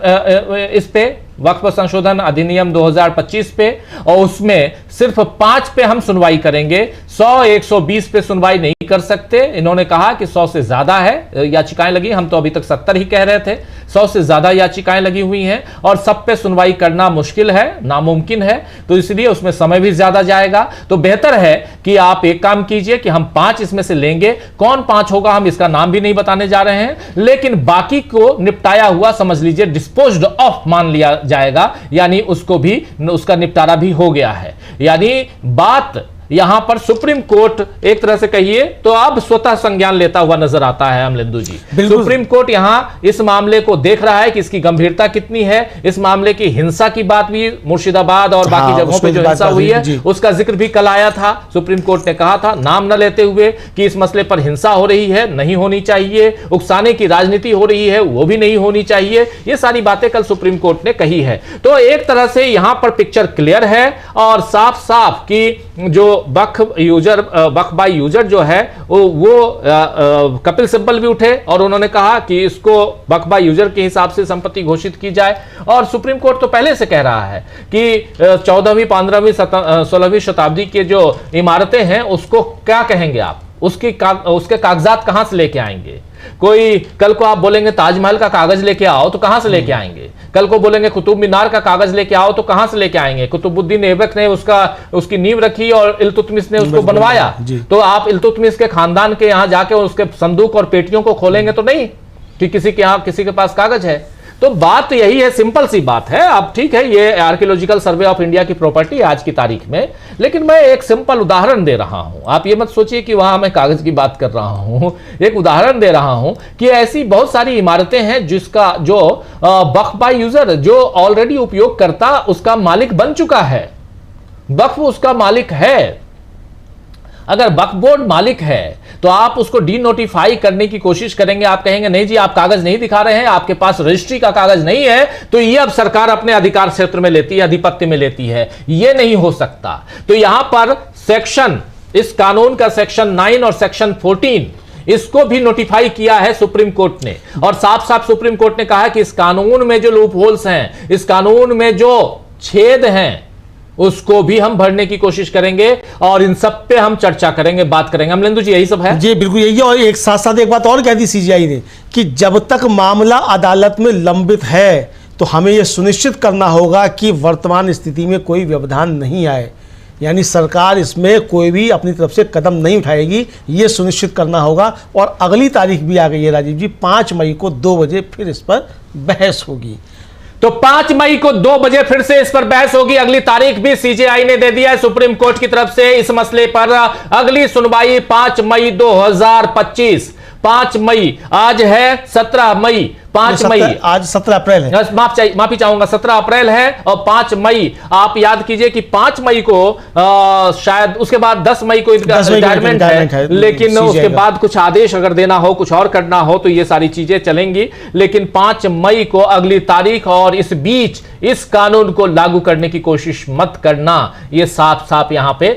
A: इस पे वक्फ संशोधन अधिनियम 2025 पे, और उसमें सिर्फ 5 पे हम सुनवाई करेंगे, 100-120 पे सुनवाई नहीं कर सकते। इन्होंने कहा कि 100 से ज्यादा है याचिकाएं लगी, हम तो अभी तक 70 ही कह रहे थे, 100 से ज्यादा याचिकाएं लगी हुई हैं और सब पे सुनवाई करना मुश्किल है, नामुमकिन है, तो इसलिए उसमें समय भी ज्यादा जाएगा। तो बेहतर है कि आप एक काम कीजिए कि हम 5 इसमें से लेंगे, कौन 5 होगा हम इसका नाम भी नहीं बताने जा रहे हैं, लेकिन बाकी को निपटाया हुआ समझ लीजिए, डिस्पोज्ड ऑफ मान लिया जाएगा, यानी उसको भी, उसका निपटारा भी हो गया है। यानी बात यहां पर सुप्रीम कोर्ट एक तरह से कहिए तो अब स्वतः संज्ञान लेता हुआ नजर आता है अमलेंदु जी। सुप्रीम कोर्ट यहां इस मामले को देख रहा है कि इसकी गंभीरता कितनी है। इस मामले की हिंसा की बात भी मुर्शिदाबाद और बाकी जगहों पे जो हिंसा हुई है उसका जिक्र भी कल आया था। सुप्रीम कोर्ट ने कहा था नाम न लेते हुए कि इस मसले पर हिंसा हो रही है, नहीं होनी चाहिए, उकसाने की राजनीति हो रही है, वो भी नहीं होनी चाहिए। ये सारी बातें कल सुप्रीम कोर्ट ने कही है। तो एक तरह से यहां पर पिक्चर क्लियर है और साफ साफ कि जो वक्फ बाय यूजर जो है वो कपिल सिब्बल भी उठे और उन्होंने कहा कि इसको वक्फ बाय यूजर के हिसाब से संपत्ति घोषित की जाए। और सुप्रीम कोर्ट तो पहले से कह रहा है कि 14वीं 15वीं 16वीं शताब्दी के जो इमारतें हैं उसको क्या कहेंगे आप, उसके कागजात कहां से लेके आएंगे। कोई कल को आप बोलेंगे ताजमहल का कागज लेके आओ तो कहां से लेके आएंगे, कल को बोलेंगे कुतुब मीनार का कागज लेके आओ तो कहां से लेके आएंगे। कुतुबुद्दीन ऐबक ने उसकी नींव रखी और इल्तुतमिश ने उसको बनवाया, तो आप इल्तुतमिश के खानदान के यहां जाके उसके संदूक और पेटियों को खोलेंगे तो नहीं कि किसी के यहां किसी के पास कागज है। तो बात यही है, सिंपल सी बात है। अब ठीक है ये आर्कियोलॉजिकल सर्वे ऑफ इंडिया की प्रॉपर्टी आज की तारीख में, लेकिन मैं एक सिंपल उदाहरण दे रहा हूं। आप ये मत सोचिए कि वहां मैं कागज की बात कर रहा हूं, एक उदाहरण दे रहा हूं कि ऐसी बहुत सारी इमारतें हैं जिसका जो वक्फ बाय यूजर जो ऑलरेडी उपयोगकर्ता उसका मालिक बन चुका है, वक्फ उसका मालिक है। अगर वक्फ बोर्ड मालिक है तो आप उसको डी नोटिफाई करने की कोशिश करेंगे, आप कहेंगे नहीं जी आप कागज नहीं दिखा रहे हैं, आपके पास रजिस्ट्री का कागज नहीं है, तो ये अब सरकार अपने अधिकार क्षेत्र में लेती है, आधिपत्य में लेती है, ये नहीं हो सकता। तो यहां पर सेक्शन, इस कानून का सेक्शन 9 और सेक्शन 14 इसको भी नोटिफाई किया है सुप्रीम कोर्ट ने, और साफ साफ सुप्रीम कोर्ट ने कहा कि इस कानून में जो लूप होल्स हैं, इस कानून में जो छेद हैं, उसको भी हम भरने की कोशिश करेंगे और इन सब पे हम चर्चा करेंगे, बात करेंगे। अमलेंदु जी यही सब है
B: जी, बिल्कुल यही है। और एक साथ साथ एक बात और कह दी सीजीआई ने कि जब तक मामला अदालत में लंबित है तो हमें यह सुनिश्चित करना होगा कि वर्तमान स्थिति में कोई व्यवधान नहीं आए, यानी सरकार इसमें कोई भी अपनी तरफ से कदम नहीं उठाएगी, ये सुनिश्चित करना होगा। और अगली तारीख भी आ गई है राजीव जी, 5 मई को 2 बजे फिर इस पर बहस होगी।
A: तो 5 मई को 2 बजे फिर से इस पर बहस होगी। अगली तारीख भी सीजेआई ने दे दिया है सुप्रीम कोर्ट की तरफ से इस मसले पर। अगली सुनवाई 5 मई 2025। 5 मई, आज है 17 मई, 5 मई,
B: आज 17 अप्रैल है,
A: माफी चाहूंगा 17 अप्रैल है और 5 मई आप याद कीजिए कि 5 मई को शायद उसके बाद 10 मई को रिटायरमेंट है, लेकिन उसके बाद कुछ आदेश अगर देना हो, कुछ और करना हो तो ये सारी चीजें चलेंगी। लेकिन 5 मई को अगली तारीख, और इस बीच इस कानून को लागू करने की कोशिश मत करना, ये साफ साफ यहां पे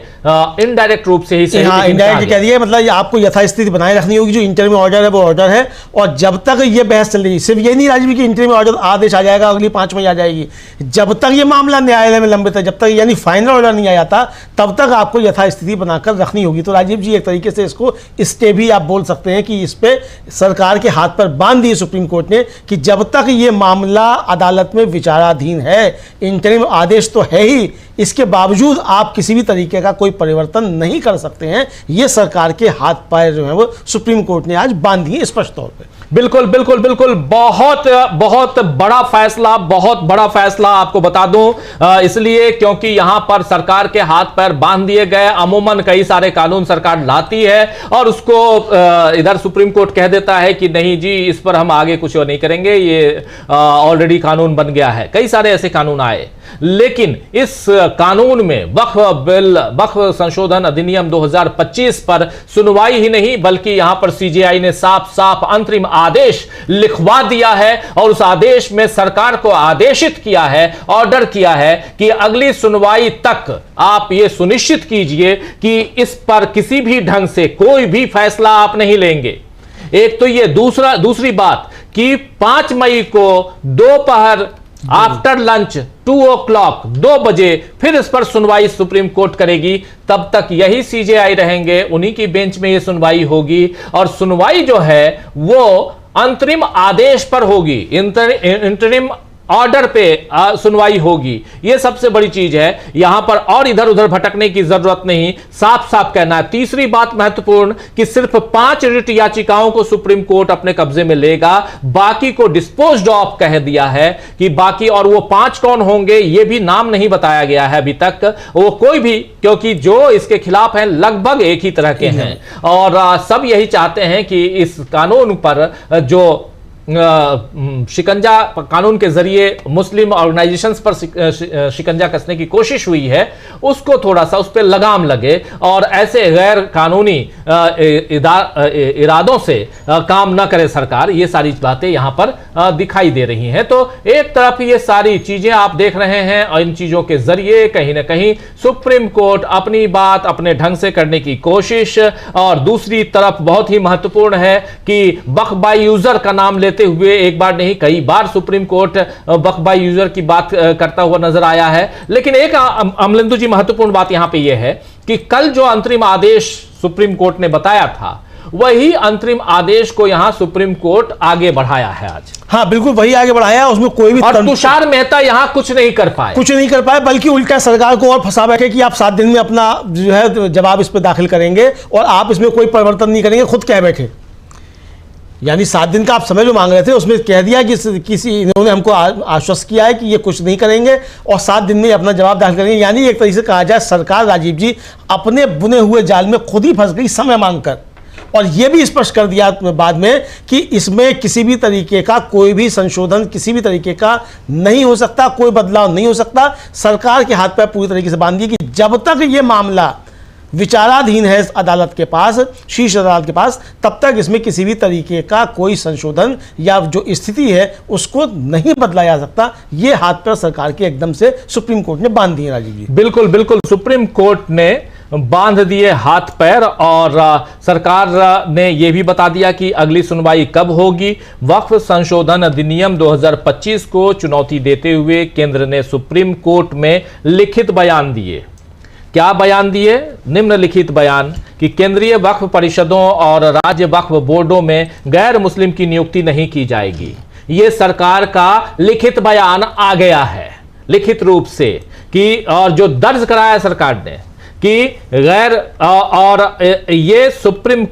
A: इनडायरेक्ट रूप से ही
B: इनडायरेक्ट कह दिया, मतलब आपको यथास्थिति बनाए रखनी होगी। जो इंटरिम ऑर्डर है वो ऑर्डर है, और जब तक ये बहस चल रही, सिर्फ ये नहीं राजीव की इंटरिम ऑर्डर आदेश आ जाएगा अगली 5 मई आ जाएगी, जब तक ये मामला न्यायालय में लंबित है, जब तक यानी फाइनल ऑर्डर नहीं आ जाता तब तक आपको यथास्थिति बनाकर रखनी होगी। तो राजीव जी एक तरीके से इसको स्टे भी आप बोल सकते हैं कि इस पे सरकार के हाथ पर बांध दिए सुप्रीम कोर्ट ने कि जब तक ये मामला अदालत में विचाराधीन है, इंटरिम आदेश तो है ही, इसके बावजूद आप किसी भी तरीके का कोई परिवर्तन नहीं कर सकते हैं। ये सरकार के हाथ पैर जो है वो सुप्रीम कोर्ट ने आज बांध दिए स्पष्ट तौर पे।
A: बिल्कुल बिल्कुल बिल्कुल, बहुत बहुत बड़ा फैसला, बहुत बड़ा फैसला आपको बता दूं, इसलिए क्योंकि यहां पर सरकार के हाथ पैर बांध दिए गए। अमूमन कई सारे कानून सरकार लाती है और उसको इधर सुप्रीम कोर्ट कह देता है कि नहीं जी इस पर हम आगे कुछ नहीं करेंगे, ये ऑलरेडी कानून बन गया है। कई सारे ऐसे कानून आए, लेकिन इस कानून में वक्फ संशोधन अधिनियम 2025 पर सुनवाई ही नहीं बल्कि यहां पर सीजेआई ने साफ साफ अंतरिम आदेश लिखवा दिया है और उस आदेश में सरकार को आदेशित किया है, ऑर्डर किया है कि अगली सुनवाई तक आप ये सुनिश्चित कीजिए कि इस पर किसी भी ढंग से कोई भी फैसला आप नहीं लेंगे। एक तो ये दूसरी बात कि 5 मई को दोपहर आफ्टर लंच 2 o'clock 2 बजे फिर इस पर सुनवाई सुप्रीम कोर्ट करेगी। तब तक यही सीजेआई रहेंगे, उन्हीं की बेंच में ये सुनवाई होगी और सुनवाई जो है वो अंतरिम आदेश पर होगी, इंटरिम ऑर्डर पे सुनवाई होगी। यह सबसे बड़ी चीज है, यहां पर और इधर उधर भटकने की जरूरत नहीं, साफ साफ कहना है। तीसरी बात महत्वपूर्ण कि सिर्फ 5 रिट याचिकाओं को सुप्रीम कोर्ट अपने कब्जे में लेगा, बाकी को डिस्पोज्ड ऑफ कह दिया है कि बाकी, और वो 5 कौन होंगे यह भी नाम नहीं बताया गया है अभी तक, वो कोई भी, क्योंकि जो इसके खिलाफ हैं लगभग एक ही तरह के हैं और सब यही चाहते हैं कि इस कानून पर जो शिकंजा कानून के जरिए मुस्लिम ऑर्गेनाइजेशंस पर शिकंजा कसने की कोशिश हुई है, उसको थोड़ा सा उस पर लगाम लगे और ऐसे गैर कानूनी इरादों से काम न करे सरकार। ये सारी बातें यहां पर दिखाई दे रही हैं। तो एक तरफ ये सारी चीजें आप देख रहे हैं और इन चीजों के जरिए कहीं ना कहीं सुप्रीम कोर्ट अपनी बात अपने ढंग से करने की कोशिश, और दूसरी तरफ बहुत ही महत्वपूर्ण है कि वक्फ बाय यूजर का नाम लेते हुए एक बार नहीं कई बार सुप्रीम कोर्ट वक्फ बाय यूजर की बात करता हुआ नजर आया है। लेकिन एक अमलेंदु जी महत्वपूर्ण बात यहां पे यह है कि कल जो अंतरिम आदेश सुप्रीम कोर्ट ने बताया था, वही अंतरिम आदेश को यहां सुप्रीम कोर्ट आगे बढ़ाया है आज।
B: हाँ बिल्कुल वही आगे बढ़ाया, उसमें कोई भी
A: और तुषार मेहता यहां कुछ नहीं कर पाए,
B: बल्कि उल्टा सरकार को और फंसा बैठे कि आप 7 दिन में अपना जो है जवाब इस पर दाखिल करेंगे और आप इसमें कोई परिवर्तन नहीं करेंगे, खुद कह बैठे। यानी 7 दिन का आप समय जो मांग रहे थे उसमें कह दिया कि इन्होंने हमको आश्वस्त किया है कि ये कुछ नहीं करेंगे और 7 दिन में अपना जवाब दाखिल करेंगे। यानी एक तरीके से कहा जाए सरकार राजीव जी अपने बुने हुए जाल में खुद ही फंस गई समय मांगकर, और यह भी स्पष्ट कर दिया बाद में कि इसमें किसी भी तरीके का कोई भी संशोधन किसी भी तरीके का नहीं हो सकता, कोई बदलाव नहीं हो सकता। सरकार के हाथ पैर पूरी तरीके से बांध दिए कि जब तक ये मामला विचाराधीन है अदालत के पास, शीर्ष अदालत के पास, तब तक इसमें किसी भी तरीके का कोई संशोधन या जो स्थिति है उसको नहीं बदला जा सकता। ये हाथ पर सरकार के एकदम से सुप्रीम कोर्ट ने बांध दिए राजीव जी।
A: बिल्कुल बिल्कुल, सुप्रीम कोर्ट ने बांध दिए हाथ पैर और सरकार ने यह भी बता दिया कि अगली सुनवाई कब होगी। वक्फ संशोधन अधिनियम 2025 को चुनौती देते हुए केंद्र ने सुप्रीम कोर्ट में लिखित बयान दिए। क्या बयान दिए? निम्नलिखित बयान कि केंद्रीय वक्फ परिषदों और राज्य वक्फ बोर्डों में गैर मुस्लिम की नियुक्ति नहीं की जाएगी। यह सरकार का लिखित बयान आ गया है लिखित रूप से कि, और जो दर्ज कराया सरकार ने कि गैर, और ये सुप्रीम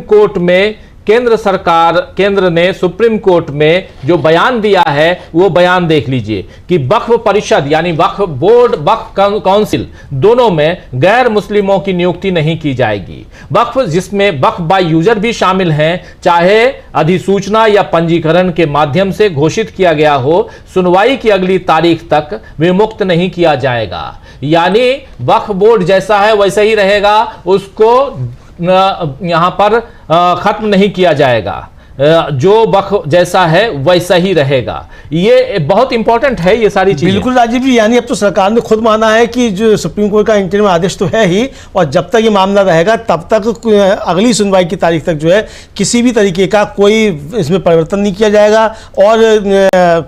A: कोर्ट में केंद्र ने सुप्रीम कोर्ट में जो बयान दिया है वो बयान देख लीजिए कि वक्फ परिषद यानी वक्फ बोर्ड, वक्फ काउंसिल दोनों में गैर मुस्लिमों की नियुक्ति नहीं की जाएगी। वक्फ जिसमें वक्फ बाय यूजर भी शामिल हैं, चाहे अधिसूचना या पंजीकरण के माध्यम से घोषित किया गया हो, सुनवाई की अगली तारीख तक विमुक्त नहीं किया जाएगा। यानी वक्फ बोर्ड जैसा है वैसा ही रहेगा, उसको यहां पर खत्म नहीं किया जाएगा, जो वक्फ जैसा है वैसा ही रहेगा। ये बहुत इंपॉर्टेंट है ये सारी चीजें।
B: बिल्कुल राजीव जी, यानी अब तो सरकार ने खुद माना है कि जो सुप्रीम कोर्ट का इंटरिम आदेश तो है ही, और जब तक ये मामला रहेगा तब तक अगली सुनवाई की तारीख तक जो है किसी भी तरीके का कोई इसमें परिवर्तन नहीं किया जाएगा, और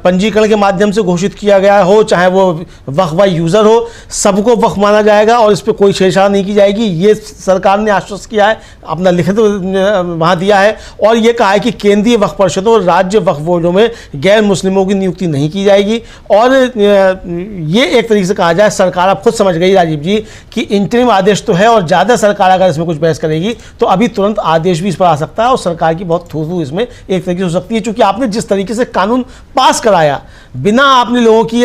B: पंजीकरण के माध्यम से घोषित किया गया हो, चाहे वो वक्फ बाय यूजर हो, सबको वक्फ माना जाएगा और इस पर कोई छेड़छाड़ नहीं की जाएगी। ये सरकार ने आश्वस्त किया है, अपना लिखित वहां दिया है, और ये कहा है कि केंद्रीय वक्फ परिषदों और राज्य वक्फ बोर्डों में गैर मुस्लिमों की नियुक्ति नहीं की जाएगी। और ये एक तरीके से कहा जाए सरकार अब खुद समझ गई राजीव जी कि इंटरिम आदेश तो है, और ज़्यादा सरकार अगर इसमें कुछ बहस करेगी तो अभी तुरंत आदेश भी इस पर आ सकता है और सरकार की बहुत थू इसमें एक तरीके से हो सकती है। चूंकि आपने जिस तरीके से कानून पास कराया बिना आपने लोगों की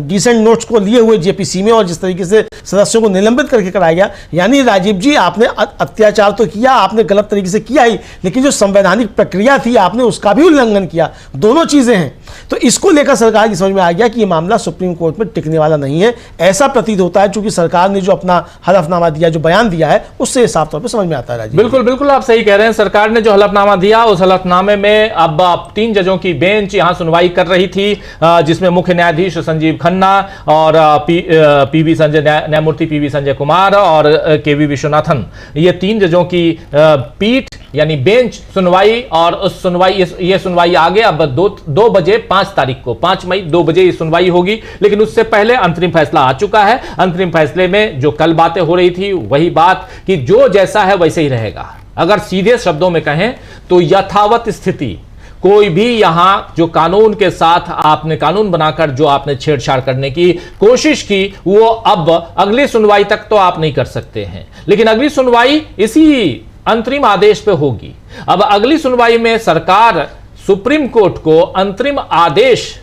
B: डिसेंट नोट्स को लिए हुए जेपीसी में, और जिस तरीके से सदस्यों को निलंबित करके कराया गया, यानी राजीव जी आपने अत्याचार तो किया, आपने गलत तरीके से किया ही, लेकिन जो संवैधानिक प्रक्रिया आज्ञा थी आपने उसका भी उल्लंघन किया, दोनों चीजें हैं। तो इसको लेकर सरकार की समझ में आ गया कि ये मामला सुप्रीम कोर्ट में टिकने वाला नहीं है। ऐसा प्रतीत होता है चूंकि सरकार ने जो अपना हलफनामा दिया, जो बयान दिया है, उससे साफ तौर पर समझ में आता है। राजीव,
A: बिल्कुल बिल्कुल आप सही कह रहे हैं। सरकार ने जो हलफनामा दिया, उस हलफनामे में अब 3 जजों की बेंच यहां सुनवाई कर रही थी, जिसमें मुख्य न्यायाधीश संजीव खन्ना और न्यायमूर्ति पीवी संजय कुमार और केवी विश्वनाथन, ये 3 जजों की पीठ यानी बेंच सुनवाई, और उस सुनवाई ये सुनवाई आगे अब 2 बजे 5 तारीख को 5 मई 2 बजे ये सुनवाई होगी। लेकिन उससे पहले अंतरिम फैसला आ चुका है। अंतरिम फैसले में जो कल बातें हो रही थी वही बात कि जो जैसा है वैसे ही रहेगा। अगर सीधे शब्दों में कहें तो यथावत स्थिति, कोई भी यहां जो कानून के साथ आपने कानून बनाकर जो आपने छेड़छाड़ करने की कोशिश की, वो अब अगली सुनवाई तक तो आप नहीं कर सकते हैं। लेकिन अगली सुनवाई इसी अंतरिम आदेश पे होगी। अब अगली सुनवाई में सरकार सुप्रीम कोर्ट को अंतरिम आदेश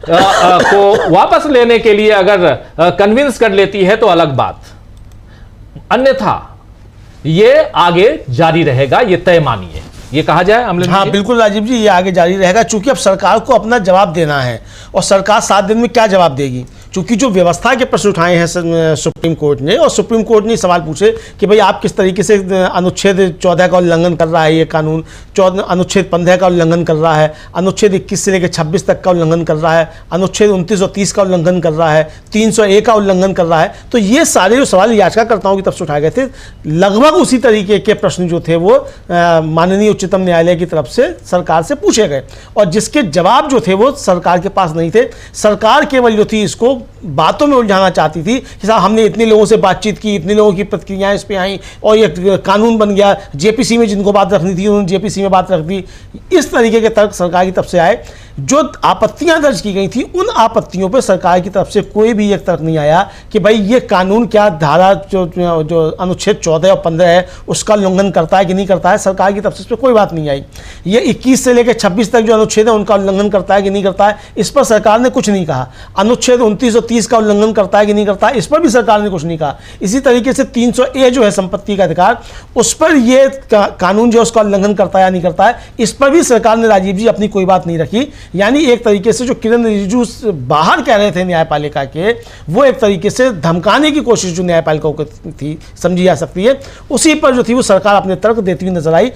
A: को वापस लेने के लिए अगर कन्विंस कर लेती है तो अलग बात, अन्यथा ये आगे जारी रहेगा, ये तय मानिए। ये कहा जाए अमलेश?
B: हाँ बिल्कुल राजीव जी, ये आगे जारी रहेगा चूंकि अब सरकार को अपना जवाब देना है, और सरकार 7 दिन में क्या जवाब देगी। चूंकि जो व्यवस्था के प्रश्न उठाए हैं सुप्रीम कोर्ट ने, और सुप्रीम कोर्ट ने सवाल पूछे कि भाई आप किस तरीके से अनुच्छेद 14 का उल्लंघन कर रहा है, ये कानून अनुच्छेद 15 का उल्लंघन कर रहा है, अनुच्छेद 21 से लेकर 26 तक का उल्लंघन कर रहा है, अनुच्छेद 29 और 30 का उल्लंघन कर रहा है, 301 का उल्लंघन कर रहा है। तो ये सारे जो सवाल याचिकाकर्ताओं की तरफ से उठाए गए थे, लगभग उसी तरीके के प्रश्न जो थे वो माननीय उच्चतम न्यायालय की तरफ से सरकार से पूछे गए, और जिसके जवाब जो थे वो सरकार के पास नहीं थे। सरकार केवल जो थी इसको बातों में उलझाना चाहती थी कि साहब हमने इतने लोगों से बातचीत की, इतने लोगों की प्रतिक्रियाएं इस पे आई और ये कानून बन गया, जेपीसी में जिनको बात रखनी थी उन्होंने जेपीसी में बात रख दी। इस तरीके के तर्क सरकार की तरफ से आए। जो आपत्तियां दर्ज की गई थी, उन आपत्तियों पर सरकार की तरफ से कोई भी एक तर्क नहीं आया कि भाई ये कानून क्या धारा जो अनुच्छेद 14 और 15 है उसका उल्लंघन करता है कि नहीं करता है। सरकार की तरफ से इस पर कोई बात नहीं आई। ये 21 से लेकर 26 तक जो अनुच्छेद है उनका उल्लंघन करता है कि नहीं करता है, इस पर सरकार ने कुछ नहीं कहा। अनुच्छेद 29 और 30 का उल्लंघन करता है कि नहीं करता है, इस पर भी सरकार ने कुछ नहीं कहा। इसी तरीके से 300A जो है संपत्ति का अधिकार, उस पर ये कानून जो है उसका उल्लंघन करता है या नहीं करता है, इस पर भी सरकार ने राजीव जी अपनी कोई बात नहीं रखी। यानी एक तरीके से जो किरण रिजिजू बाहर कह रहे थे न्यायपालिका के, वो एक तरीके से धमकाने की कोशिश जो न्यायपालिका को थी समझी जा सकती है, उसी पर जो थी वो सरकार अपने तर्क देती हुई नजर आई।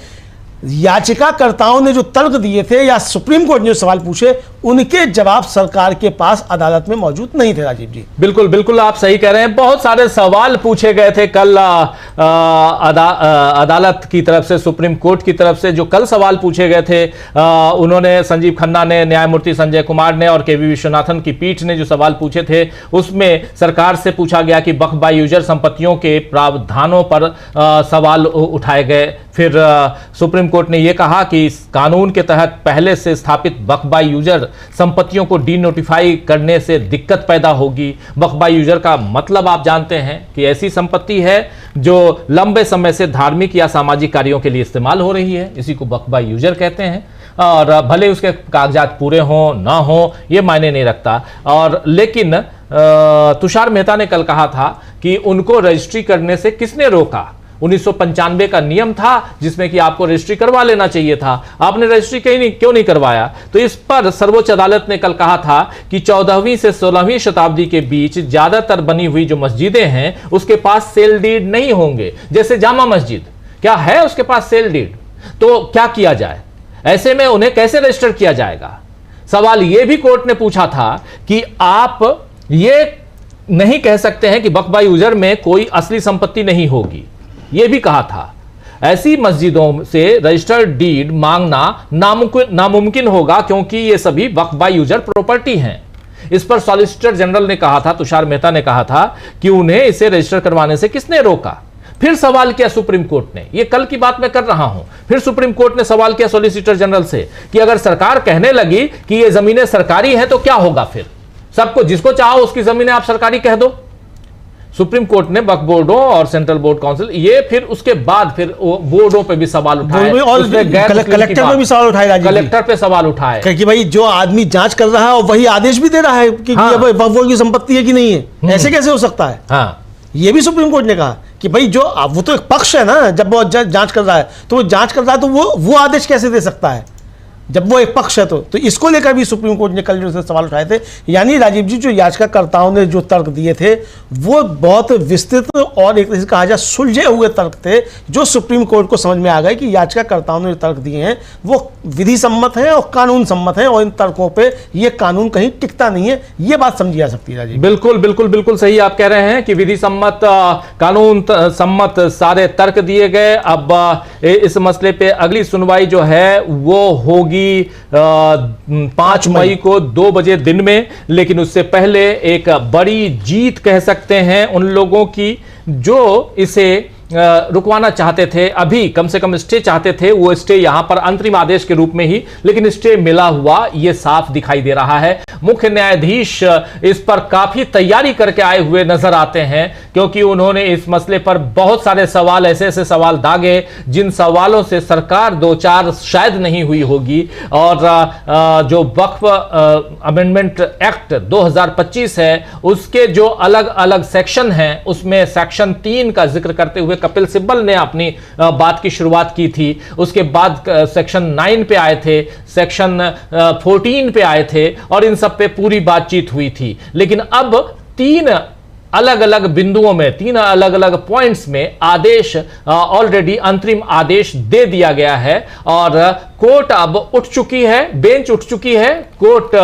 B: याचिकाकर्ताओं ने जो तर्क दिए थे या सुप्रीम कोर्ट ने जो सवाल पूछे, उनके जवाब सरकार के पास अदालत में मौजूद नहीं थे। राजीव जी
A: बिल्कुल बिल्कुल आप सही कह रहे हैं। बहुत सारे सवाल पूछे गए थे कल अदालत की तरफ से, सुप्रीम कोर्ट की तरफ से जो कल सवाल पूछे गए थे, उन्होंने संजीव खन्ना ने, न्यायमूर्ति संजय कुमार ने और केवी विश्वनाथन की पीठ ने जो सवाल पूछे थे, उसमें सरकार से पूछा गया कि वक्फ बाय यूजर संपत्तियों के प्रावधानों पर सवाल उठाए गए। फिर सुप्रीम कोर्ट ने यह कहा कि इस कानून के तहत पहले से स्थापित वक्फ बाय यूजर संपत्तियों को डी नोटिफाई करने से दिक्कत पैदा होगी। वक्फ बाय यूजर का मतलब आप जानते हैं कि ऐसी संपत्ति है जो लंबे समय से धार्मिक या सामाजिक कार्यों के लिए इस्तेमाल हो रही है, इसी को वक्फ बाय यूजर कहते हैं। और भले उसके कागजात पूरे हों ना हो, ये मायने नहीं रखता। और लेकिन तुषार मेहता ने कल कहा था कि उनको रजिस्ट्री करने से किसने रोका। 1995 का नियम था जिसमें कि आपको रजिस्ट्री करवा लेना चाहिए था, आपने रजिस्ट्री क्यों नहीं करवाया। तो इस पर सर्वोच्च अदालत ने कल कहा था कि 14वीं से 16वीं शताब्दी के बीच ज्यादातर बनी हुई जो मस्जिदें हैं उसके पास सेल डीड नहीं होंगे। जैसे जामा मस्जिद, क्या है उसके पास सेल डीड? तो क्या किया जाए, ऐसे में उन्हें कैसे रजिस्टर किया जाएगा। सवाल यह भी कोर्ट ने पूछा था कि आप ये नहीं कह सकते हैं कि वक्फ बाय यूजर में कोई असली संपत्ति नहीं होगी, यह भी कहा था। ऐसी मस्जिदों से रजिस्टर्ड डीड मांगना नामुमकिन होगा क्योंकि ये सभी वक्फ बाय यूजर प्रॉपर्टी हैं। इस पर सॉलिसिटर जनरल ने कहा था, तुषार मेहता ने कहा था कि उन्हें इसे रजिस्टर करवाने से किसने रोका। फिर सवाल किया सुप्रीम कोर्ट ने, ये कल की बात मैं कर रहा हूं, फिर सुप्रीम कोर्ट ने सवाल किया सॉलिसिटर जनरल से कि अगर सरकार कहने लगी कि ये जमीनें सरकारी हैं तो क्या होगा। फिर सबको, जिसको चाहो उसकी जमीनें आप सरकारी कह दो। सुप्रीम कोर्ट ने वक्फ बोर्डों और सेंट्रल बोर्ड काउंसिल, ये फिर उसके बाद फिर बोर्डों पे भी सवाल उठाए और
B: कलेक्टर पे भी सवाल उठाए,
A: कलेक्टर पे सवाल उठाए
B: कि भाई जो आदमी जांच कर रहा है और वही आदेश भी दे रहा है कि वक्फ बोर्ड की संपत्ति है कि नहीं है, ऐसे कैसे हो सकता है।
A: हाँ,
B: ये भी सुप्रीम कोर्ट ने कहा कि भाई जो वो तो एक पक्ष है ना, जब वो जांच कर रहा है तो वो जांच कर रहा है, तो वो आदेश कैसे दे सकता है जब वो एक पक्ष है? तो इसको लेकर भी सुप्रीम कोर्ट ने कल जो सवाल उठाए थे। यानी राजीव जी, जो याचिकाकर्ताओं ने जो तर्क दिए थे वो बहुत विस्तृत और एक तरह से कहा जाए सुलझे हुए तर्क थे, जो सुप्रीम कोर्ट को समझ में आ गए कि याचिकाकर्ताओं ने जो तर्क दिए हैं वो विधि सम्मत हैं और कानून सम्मत हैं, और इन तर्कों पे ये कानून कहीं टिकता नहीं है। ये बात समझी जा सकती है राजीव।
A: बिल्कुल बिल्कुल बिल्कुल सही आप कह रहे हैं कि विधि सम्मत, कानून सम्मत सारे तर्क दिए गए। अब इस मसले पे अगली सुनवाई जो है वो होगी 5 मई को 2 बजे दिन में। लेकिन उससे पहले एक बड़ी जीत कह सकते हैं उन लोगों की जो इसे रुकवाना चाहते थे, अभी कम से कम स्टे चाहते थे। वो स्टे यहां पर अंतरिम आदेश के रूप में ही, लेकिन स्टे मिला हुआ ये साफ दिखाई दे रहा है। मुख्य न्यायाधीश इस पर काफी तैयारी करके आए हुए नजर आते हैं, क्योंकि उन्होंने इस मसले पर बहुत सारे सवाल, ऐसे ऐसे सवाल दागे जिन सवालों से सरकार दो चार शायद नहीं हुई होगी। और जो वक्फ अमेंडमेंट एक्ट 2025 है उसके जो अलग अलग सेक्शन हैं, उसमें सेक्शन 3 का जिक्र करते हुए कपिल सिब्बल ने अपनी बात की शुरुआत की थी। उसके बाद सेक्शन 9 पे आए थे, सेक्शन 14 पे आए थे, और इन सब पे पूरी बातचीत हुई थी। लेकिन अब 3 अलग अलग बिंदुओं में, 3 अलग अलग पॉइंट्स में आदेश, ऑलरेडी अंतरिम आदेश दे दिया गया है। और कोर्ट अब उठ चुकी है, बेंच उठ चुकी है कोर्ट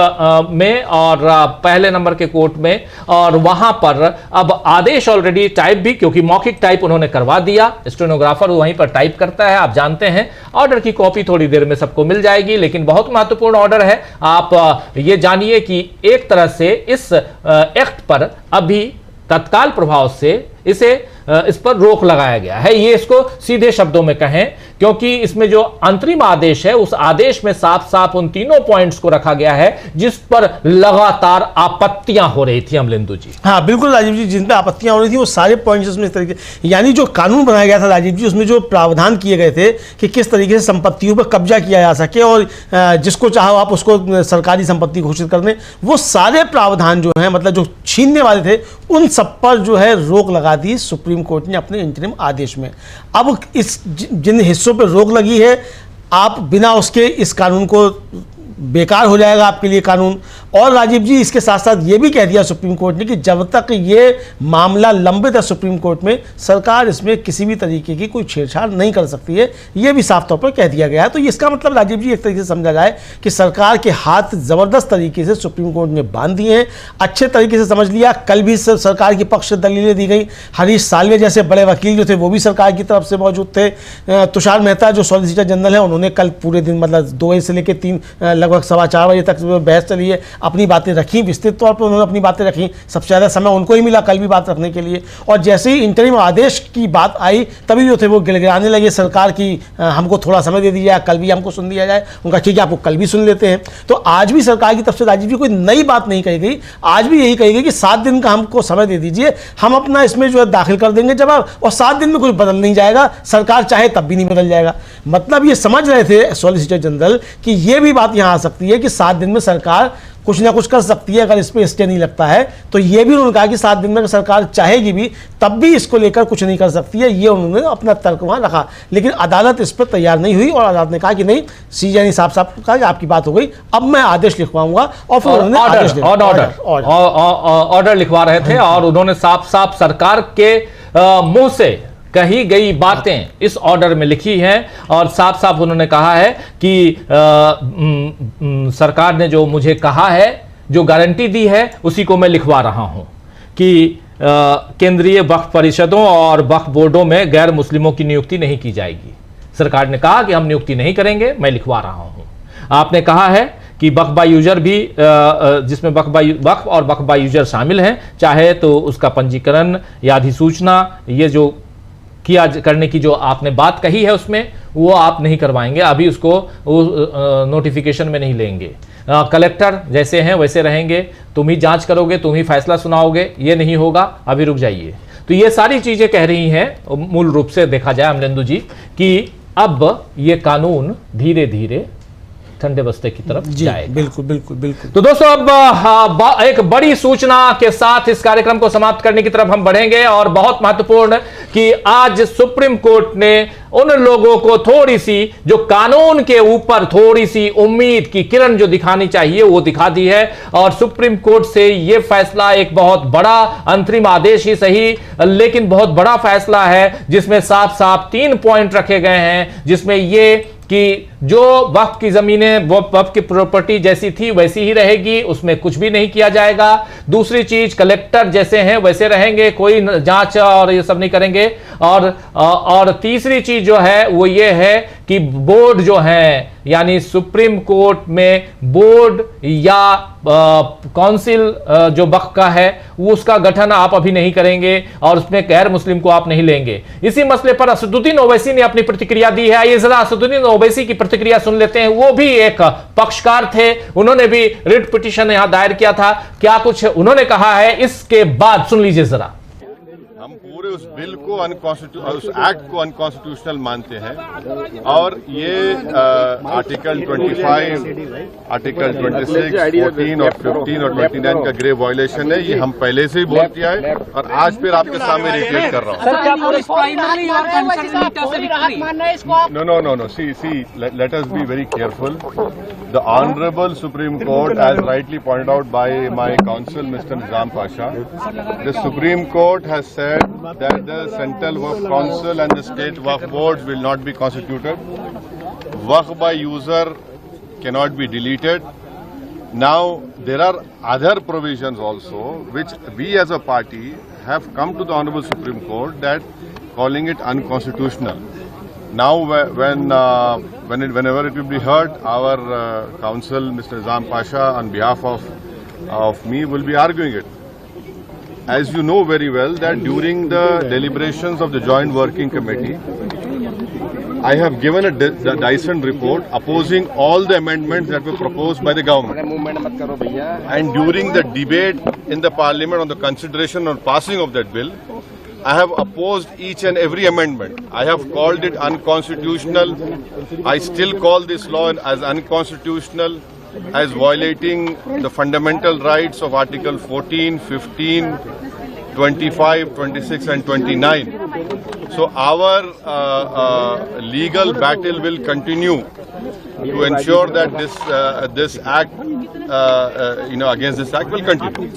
A: में, और पहले नंबर के कोर्ट में। और वहां पर अब आदेश ऑलरेडी टाइप भी, क्योंकि मौखिक टाइप उन्होंने करवा दिया, स्टेनोग्राफर वहीं पर टाइप करता है, आप जानते हैं। ऑर्डर की कॉपी थोड़ी देर में सबको मिल जाएगी, लेकिन बहुत महत्वपूर्ण ऑर्डर है। आप ये जानिए कि एक तरह से इस एक्ट पर अभी तत्काल प्रभाव से इस पर रोक लगाया गया है। ये इसको सीधे शब्दों में कहें, क्योंकि इसमें जो अंतरिम आदेश है उस आदेश में साफ साफ उन तीनों पॉइंट्स को रखा गया है जिस पर लगातार आपत्तियां हो रही थी अमलेंदु जी।
B: हाँ बिल्कुल राजीव जी, जिन पर आपत्तियां हो रही थी वो सारे पॉइंट्स उसमें इस तरीके, यानी जो कानून बनाया गया था राजीव जी, उसमें जो प्रावधान किए गए थे कि किस तरीके से संपत्तियों पर कब्जा किया जा सके और जिसको चाहो आप उसको सरकारी संपत्ति घोषित कर दें, वो सारे प्रावधान जो है, मतलब जो छीनने वाले थे, उन सब पर जो है रोक लगा दी सुप्रीम कोर्ट ने अपने इंटरिम आदेश में। अब इस जिन हिस्सों पर रोक लगी है, आप बिना उसके इस कानून को बेकार हो जाएगा आपके लिए कानून। और राजीव जी, इसके साथ साथ ये भी कह दिया सुप्रीम कोर्ट ने कि जब तक ये मामला लंबित है सुप्रीम कोर्ट में, सरकार इसमें किसी भी तरीके की कोई छेड़छाड़ नहीं कर सकती है। ये भी साफ तौर पर कह दिया गया है। तो इसका मतलब राजीव जी एक तरीके से समझा जाए कि सरकार के हाथ जबरदस्त तरीके से सुप्रीम कोर्ट ने बांध दिए हैं। अच्छे तरीके से समझ लिया। कल भी सरकार की पक्ष दलीलें दी गई। हरीश साल्वे जैसे बड़े वकील जो थे वो भी सरकार की तरफ से मौजूद थे। तुषार मेहता जो सॉलिसिटर जनरल है, उन्होंने कल पूरे दिन, मतलब 2 बजे से लेकर 3 लगभग 4:15 बजे तक बहस चली है, अपनी बातें रखी, विस्तृत तौर पर उन्होंने अपनी बातें रखी। सबसे ज़्यादा समय उनको ही मिला कल भी बात रखने के लिए। और जैसे ही इंटरिम आदेश की बात आई, तभी जो थे वो गिड़गिड़ाने लगे सरकार की, हमको थोड़ा समय दे दिया जाए, कल भी हमको सुन लिया जाए। उनका ठीक है, आपको कल भी सुन लेते हैं। तो आज भी सरकार की तरफ से राजीव जी कोई नई बात नहीं कही गई। आज भी यही कही गई कि 7 दिन का हमको समय दे दीजिए, हम अपना इसमें जो है दाखिल कर देंगे जवाब, और 7 दिन में कुछ बदल नहीं जाएगा, सरकार चाहे तब भी नहीं बदल जाएगा। मतलब ये समझ रहे थे सॉलिसिटर जनरल कि ये भी बात यहाँ आ सकती है कि 7 दिन में सरकार कुछ ना कुछ कर सकती है अगर इस पर स्टे नहीं लगता है। तो ये भी उन्होंने कहा कि 7 दिन में सरकार चाहेगी भी तब भी इसको लेकर कुछ नहीं कर सकती है। ये उन्होंने अपना तर्क वहाँ रखा, लेकिन अदालत इस पर तैयार नहीं हुई और अदालत ने कहा कि नहीं, सीजे ने साफ साफ कहा कि आपकी बात हो गई, अब मैं आदेश लिखवाऊंगा। और फिर उन्होंने
A: ऑर्डर लिखवा रहे थे, और उन्होंने साफ साफ सरकार के मुंह से कही गई बातें इस ऑर्डर में लिखी हैं। और साफ साफ उन्होंने कहा है कि सरकार ने जो मुझे कहा है, जो गारंटी दी है, उसी को मैं लिखवा रहा हूं कि केंद्रीय वक्फ परिषदों और वक्फ बोर्डों में गैर मुस्लिमों की नियुक्ति नहीं की जाएगी। सरकार ने कहा कि हम नियुक्ति नहीं करेंगे, मैं लिखवा रहा हूं। आपने कहा है कि वक्फ बाय यूजर भी, जिसमें वक्फ और वक्फ बाय यूजर शामिल हैं, चाहे तो उसका पंजीकरण या अधिसूचना, ये जो किया करने की जो आपने बात कही है उसमें, वो आप नहीं करवाएंगे, अभी उसको नोटिफिकेशन में नहीं लेंगे। कलेक्टर जैसे हैं वैसे रहेंगे, तुम ही जांच करोगे, तुम ही फैसला सुनाओगे, ये नहीं होगा, अभी रुक जाइए। तो ये सारी चीजें कह रही हैं मूल रूप से देखा जाए अमलेंदु जी कि अब ये कानून धीरे धीरे ठंडे बस्ते की तरफ जाएगा।
B: बिल्कुल बिल्कुल बिल्कुल।
A: तो दोस्तों अब एक बड़ी सूचना के साथ इस कार्यक्रम को समाप्त करने की तरफ हम बढ़ेंगे, और बहुत महत्वपूर्ण कि आज सुप्रीम कोर्ट ने उन लोगों को थोड़ी सी, जो कानून के ऊपर थोड़ी सी उम्मीद की किरण जो दिखानी चाहिए वो दिखा दी है। और सुप्रीम कोर्ट से यह फैसला एक बहुत बड़ा अंतरिम आदेश ही सही, लेकिन बहुत बड़ा फैसला है, जिसमें साफ साफ 3 पॉइंट रखे गए हैं, जिसमें यह कि जो वक्फ की जमीनें वक्फ की प्रॉपर्टी जैसी थी वैसी ही रहेगी, उसमें कुछ भी नहीं किया जाएगा। दूसरी चीज, कलेक्टर जैसे हैं वैसे रहेंगे, कोई जांच और ये सब नहीं करेंगे। और तीसरी चीज जो है वो ये है कि बोर्ड जो है, यानी सुप्रीम कोर्ट में बोर्ड या काउंसिल जो वक्फ का है वो उसका गठन आप अभी नहीं करेंगे, और उसमें गैर मुस्लिम को आप नहीं लेंगे। इसी मसले पर असदुद्दीन ओवैसी ने अपनी प्रतिक्रिया दी है। आइए जरा असदुद्दीन ओवैसी की प्रतिक्रिया सुन लेते हैं। वो भी एक पक्षकार थे, उन्होंने भी रिट पिटीशन यहां दायर किया था। क्या कुछ उन्होंने कहा है इसके बाद सुन लीजिए जरा।
C: हम पूरे उस बिल को उस एक्ट को अनकॉन्स्टिट्यूशनल मानते हैं, और ये आर्टिकल 25, आर्टिकल 26, 14 और 15 और 29 का ग्रेव वायलेशन है। ये हम पहले से ही बोल किया है, और आज फिर आपके सामने रिपीट कर रहा हूँ। No. See, let us be very careful. The Honorable Supreme Court, as rightly pointed out by my counsel, Mr. Nizam Pasha, the Supreme Court has said that the Central Waqf Council and the State Waqf Boards will not be constituted. Waqf by user cannot be deleted. Now, there are other provisions also which we as a party have come to the Honorable Supreme Court that calling it unconstitutional. Now, whenever it will be heard, our counsel, Mr. Nizam Pasha, on behalf of me, will be arguing it. As you know very well, that during the deliberations of the Joint Working Committee, I have given a Dyson report opposing all the amendments that were proposed by the government. And during the debate in the Parliament on the consideration or passing of that bill, I have opposed each and every amendment. I have called it unconstitutional. I still call this law as unconstitutional, as violating the fundamental rights of Article 14, 15, 25, 26 and 29. So our legal battle will continue to ensure that this act, against this act will continue.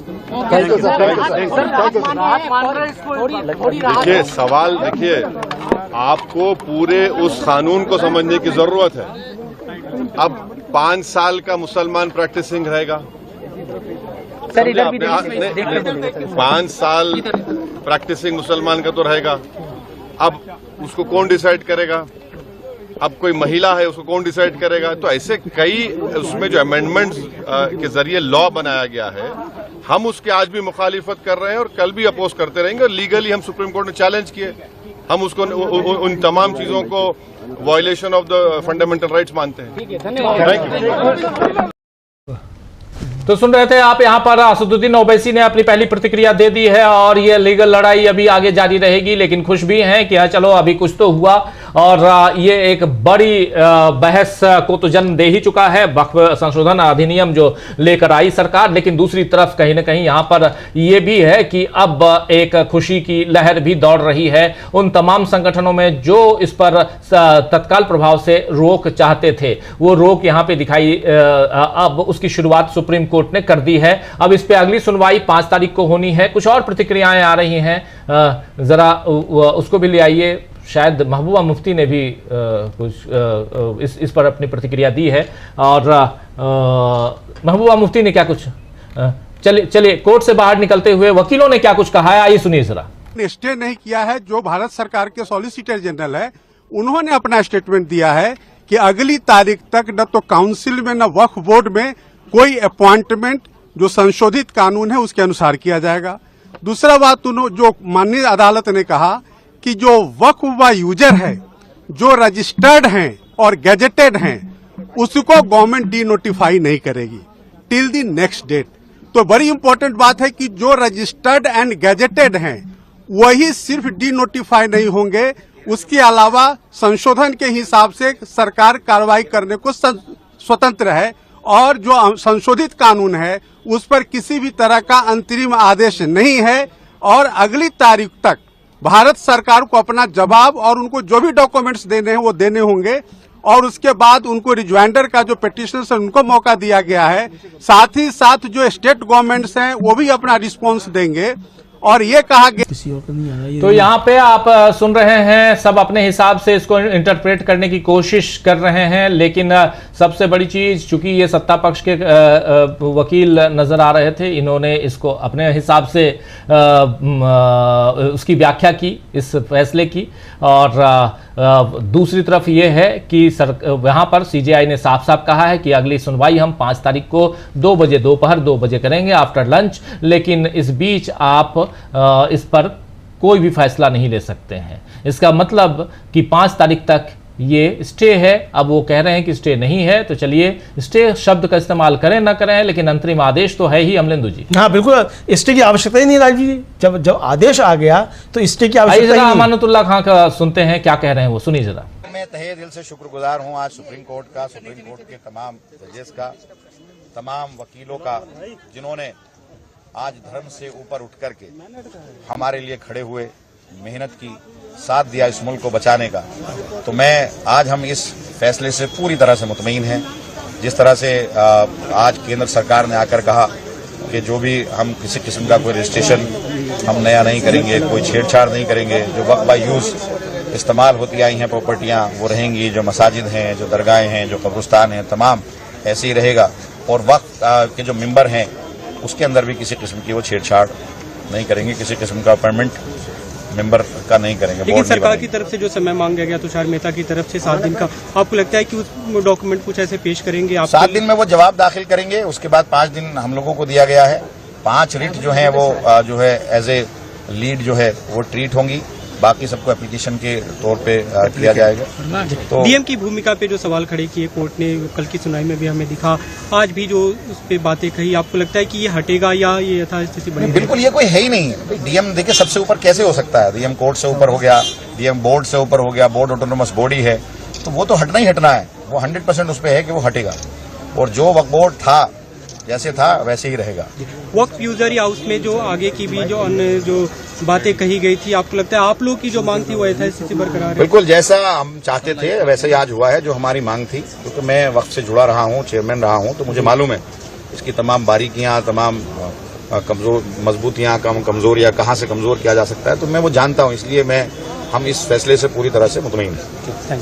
C: देखिए, सवाल देखिए, आपको पूरे उस कानून को समझने की जरूरत है। अब 5 साल का मुसलमान प्रैक्टिसिंग रहेगा, 5 साल प्रैक्टिसिंग मुसलमान का तो रहेगा। अब उसको कौन डिसाइड करेगा? अब कोई महिला है, उसको कौन डिसाइड करेगा? तो ऐसे कई उसमें जो अमेंडमेंट्स के जरिए लॉ बनाया गया है, हम उसके आज भी मुखालिफत कर रहे हैं और कल भी अपोज करते रहेंगे। और लीगली हम सुप्रीम कोर्ट में चैलेंज किए, हम उसको उन तमाम चीजों को violation of the fundamental rights मानते हैं। Thank you.
A: तो सुन रहे थे आप, यहां पर असदुद्दीन ओवैसी ने अपनी पहली प्रतिक्रिया दे दी है, और ये लीगल लड़ाई अभी आगे जारी रहेगी। लेकिन खुश भी हैं कि चलो अभी कुछ तो हुआ, और ये एक बड़ी बहस को तो जन्म दे ही चुका है, वक्फ संशोधन अधिनियम जो लेकर आई सरकार। लेकिन दूसरी तरफ कहीं ना कहीं यहां पर यह भी है कि अब एक खुशी की लहर भी दौड़ रही है उन तमाम संगठनों में जो इस पर तत्काल प्रभाव से रोक चाहते थे। वो रोक यहां पे दिखाई, अब उसकी शुरुआत सुप्रीम कोर्ट ने कर दी है। अब इस पे अगली सुनवाई 5 तारीख को होनी है। कुछ और प्रतिक्रियाएं आ रही हैं, जरा उसको भी ले आइए। शायद महबूबा मुफ्ती ने भी कुछ इस पर अपनी प्रतिक्रिया दी है, और महबूबा मुफ्ती ने क्या कुछ, चलिए कोर्ट से बाहर निकलते हुए वकीलों ने क्या कुछ कहा है, आइए सुनिए जरा।
D: स्टे नहीं किया है। जो भारत सरकार के सॉलिसिटर जनरल है, उन्होंने अपना स्टेटमेंट दिया है कि अगली तारीख तक न तो काउंसिल में न वक्फ बोर्ड में कोई अपॉइंटमेंट जो संशोधित कानून है उसके अनुसार किया जाएगा। दूसरा बात, जो माननीय अदालत ने कहा कि जो वक्फ व यूजर है, जो रजिस्टर्ड हैं और गैजेटेड हैं, उसको गवर्नमेंट डी नोटिफाई नहीं करेगी टिल द नेक्स्ट डेट। तो बड़ी इंपॉर्टेंट बात है कि जो रजिस्टर्ड एंड गैजेटेड हैं वही सिर्फ डी नोटिफाई नहीं होंगे, उसके अलावा संशोधन के हिसाब से सरकार कार्रवाई करने को स्वतंत्र है और जो संशोधित कानून है उस पर किसी भी तरह का अंतरिम आदेश नहीं है और अगली तारीख तक भारत सरकार को अपना जवाब और उनको जो भी डॉक्यूमेंट्स देने हैं वो देने होंगे और उसके बाद उनको रिज्वाइंडर का जो पिटिशनर्स है उनको मौका दिया गया है। साथ ही साथ जो स्टेट गवर्नमेंट्स हैं वो भी अपना रिस्पॉन्स देंगे और ये कहा गया
B: किसी और का नहीं आ रहा है।
A: तो यहाँ पे आप सुन रहे हैं, सब अपने हिसाब से इसको इंटरप्रेट करने की कोशिश कर रहे हैं, लेकिन सबसे बड़ी चीज, चूंकि ये सत्ता पक्ष के वकील नजर आ रहे थे, इन्होंने इसको अपने हिसाब से उसकी व्याख्या की इस फैसले की। और दूसरी तरफ ये है कि वहां पर सीजेआई ने साफ साफ कहा है कि अगली सुनवाई हम 5 तारीख को 2 बजे, दोपहर 2 बजे करेंगे आफ्टर लंच, लेकिन इस बीच आप इस पर कोई भी फैसला नहीं ले सकते हैं। इसका मतलब कि 5 तारीख तक ये स्टे है। अब वो कह रहे हैं कि स्टे नहीं है, तो चलिए स्टे शब्द का इस्तेमाल करें ना करें, लेकिन अंतरिम आदेश तो है ही। अमलेंदु जी,
B: हाँ बिल्कुल, स्टे की आवश्यकता ही नहीं राजीव जी। जब आदेश आ गया तो स्टे की आवश्यकता ही नहीं।
A: अमानतुल्लाह खां का सुनते हैं क्या कह रहे हैं वो, सुनिए जरा।
E: मैं तहे दिल से शुक्रगुजार हूं आज सुप्रीम कोर्ट का, सुप्रीम कोर्ट के तमाम जजेस का, तमाम वकीलों का, जिन्होंने आज धर्म से ऊपर उठ करके हमारे लिए खड़े हुए, मेहनत की, साथ दिया इस मुल्क को बचाने का। तो मैं आज हम इस फैसले से पूरी तरह से मुतमईन हैं। जिस तरह से आज केंद्र सरकार ने आकर कहा कि जो भी हम किसी किस्म का कोई रजिस्ट्रेशन हम नया नहीं करेंगे, कोई छेड़छाड़ नहीं करेंगे, जो वक्त बाय यूज इस्तेमाल होती आई हैं प्रॉपर्टियां वो रहेंगी, जो मसाजिद हैं, जो दरगाहें हैं, जो कब्रिस्तान हैं, तमाम ऐसे ही रहेगा। और वक्त के जो मेंबर हैं उसके अंदर भी किसी किस्म की वो छेड़छाड़ नहीं करेंगे, किसी किस्म का अपॉइंटमेंट मेंबर का नहीं करेंगे।
F: लेकिन सरकार की तरफ से जो समय मांगा गया तुषार मेहता की तरफ से 7 दिन का, आपको लगता है कि उस डॉक्यूमेंट कुछ ऐसे पेश करेंगे आप?
E: 7 दिन में वो जवाब दाखिल करेंगे, उसके बाद 5 दिन हम लोगों को दिया गया है। 5 रिट जो है वो जो है एज ए लीड जो है वो ट्रीट होंगी, बाकी सबको एप्लीकेशन के तौर पे किया जाएगा।
F: तो डीएम की भूमिका पे जो सवाल खड़े किए कोर्ट ने, कल की सुनवाई में भी हमें दिखा, आज भी जो उस पे बातें कही, आपको लगता है कि ये हटेगा या ये यथास्थिति बनी?
E: बिल्कुल, ये कोई है ही नहीं है। डीएम देखिए सबसे ऊपर कैसे हो सकता है? डीएम कोर्ट से ऊपर हो गया, डीएम बोर्ड से ऊपर हो गया, बोर्ड ऑटोनोमस बॉडी है, तो वो तो हटना ही हटना है। वो 100% उस पर है कि वो हटेगा, और जो वक्फ बोर्ड था जैसे था वैसे ही रहेगा।
F: वक्फ यूजरी हाउस में जो आगे की भी जो अन्य जो बातें कही गई थी, आपको लगता है आप लोग की जो मांग थी वो यथास्थिति बरकरार है?
E: बिल्कुल, जैसा हम चाहते थे वैसे ही आज हुआ है। जो हमारी मांग थी, क्योंकि मैं वक्फ से जुड़ा रहा हूँ, चेयरमैन रहा हूँ, तो मुझे मालूम है इसकी तमाम बारीकियां, तमाम कमजोर मजबूतियां, कमजोरियां कहाँ से कमजोर किया जा सकता है, तो मैं वो जानता हूँ। इसलिए हम इस फैसले से पूरी तरह से मुतमईन हैं।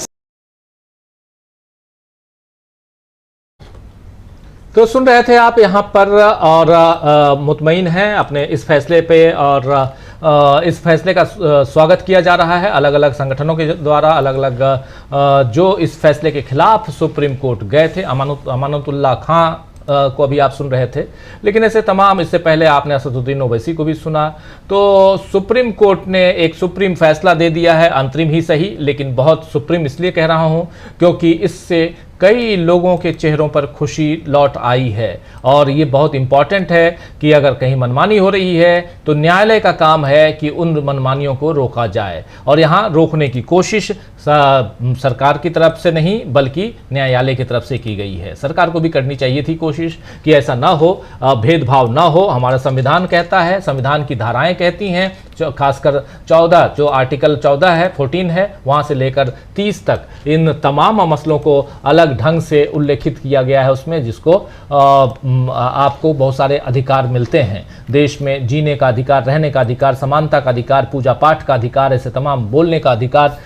A: तो सुन रहे थे आप यहाँ पर, और मुतमईन हैं अपने इस फैसले पे, और इस फैसले का स्वागत किया जा रहा है अलग अलग संगठनों के द्वारा। अलग अलग जो इस फैसले के खिलाफ सुप्रीम कोर्ट गए थे, अमानतुल्लाह खां को अभी आप सुन रहे थे, लेकिन ऐसे तमाम, इससे पहले आपने असदुद्दीन ओवैसी को भी सुना। तो सुप्रीम कोर्ट ने एक सुप्रीम फैसला दे दिया है, अंतरिम ही सही, लेकिन बहुत सुप्रीम इसलिए कह रहा हूं क्योंकि इससे कई लोगों के चेहरों पर खुशी लौट आई है। और ये बहुत इंपॉर्टेंट है कि अगर कहीं मनमानी हो रही है तो न्यायालय का काम है कि उन मनमानियों को रोका जाए, और यहाँ रोकने की कोशिश सरकार की तरफ से नहीं बल्कि न्यायालय की तरफ से की गई है। सरकार को भी करनी चाहिए थी कोशिश कि ऐसा ना हो, भेदभाव ना हो। हमारा संविधान कहता है, संविधान की धाराएं कहती हैं, खासकर 14 जो आर्टिकल 14 है, 14 है, वहां से लेकर 30 तक इन तमाम मसलों को अलग ढंग से उल्लेखित किया गया है उसमें, जिसको आपको बहुत सारे अधिकार मिलते हैं देश में, जीने का अधिकार, रहने का अधिकार, समानता का अधिकार, पूजा पाठ का अधिकार, ऐसे तमाम, बोलने का अधिकार,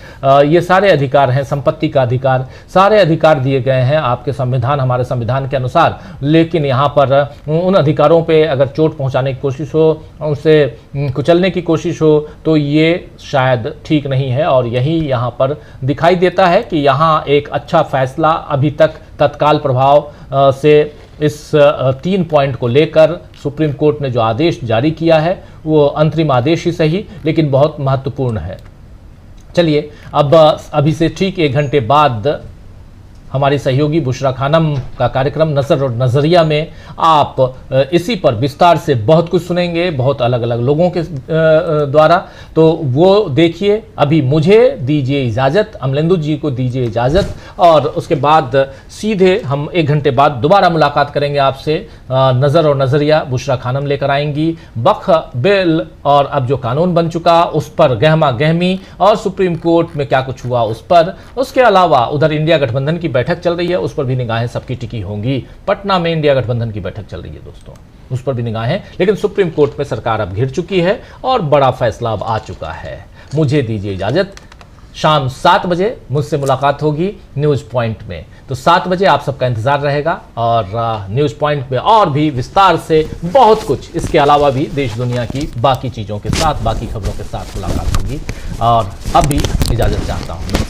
A: ये सारे अधिकार हैं, संपत्ति का अधिकार, सारे अधिकार दिए गए हैं आपके संविधान, हमारे संविधान के अनुसार। लेकिन यहाँ पर उन अधिकारों पे अगर चोट पहुँचाने की कोशिश हो, उसे कुचलने की कोशिश हो, तो ये शायद ठीक नहीं है। और यही यहाँ पर दिखाई देता है कि यहाँ एक अच्छा फैसला अभी तक तत्काल प्रभाव से इस 3 पॉइंट को लेकर सुप्रीम कोर्ट ने जो आदेश जारी किया है वो अंतरिम आदेश ही सही, लेकिन बहुत महत्वपूर्ण है। चलिए अब अभी से ठीक 1 घंटे बाद हमारी सहयोगी बुशरा खानम का कार्यक्रम नजर और नजरिया में आप इसी पर विस्तार से बहुत कुछ सुनेंगे, बहुत अलग अलग लोगों के द्वारा, तो वो देखिए। अभी मुझे दीजिए इजाज़त, अमलेंदु जी को दीजिए इजाज़त, और उसके बाद सीधे हम 1 घंटे बाद दोबारा मुलाकात करेंगे आपसे। नज़र और नज़रिया बुशरा खानम लेकर आएंगी। वक्फ बिल और अब जो कानून बन चुका उस पर गहमा गहमी, और सुप्रीम कोर्ट में क्या कुछ हुआ उस पर। उसके अलावा उधर इंडिया गठबंधन की बैठक चल रही है, उस पर भी निगाहें सबकी टिकी होंगी। पटना में इंडिया गठबंधन की बैठक चल रही है दोस्तों, उस पर भी निगाहें। लेकिन सुप्रीम कोर्ट में सरकार अब घिर चुकी है और बड़ा फैसला अब आ चुका है। मुझे दीजिए इजाजत, शाम 7 बजे मुझसे मुलाकात होगी न्यूज पॉइंट में। तो 7 बजे आप सबका इंतजार रहेगा, और न्यूज पॉइंट में और भी विस्तार से बहुत कुछ, इसके अलावा भी देश दुनिया की बाकी चीज़ों के साथ, बाकी खबरों के साथ मुलाकात होगी। और अब भी इजाज़त चाहता हूँ।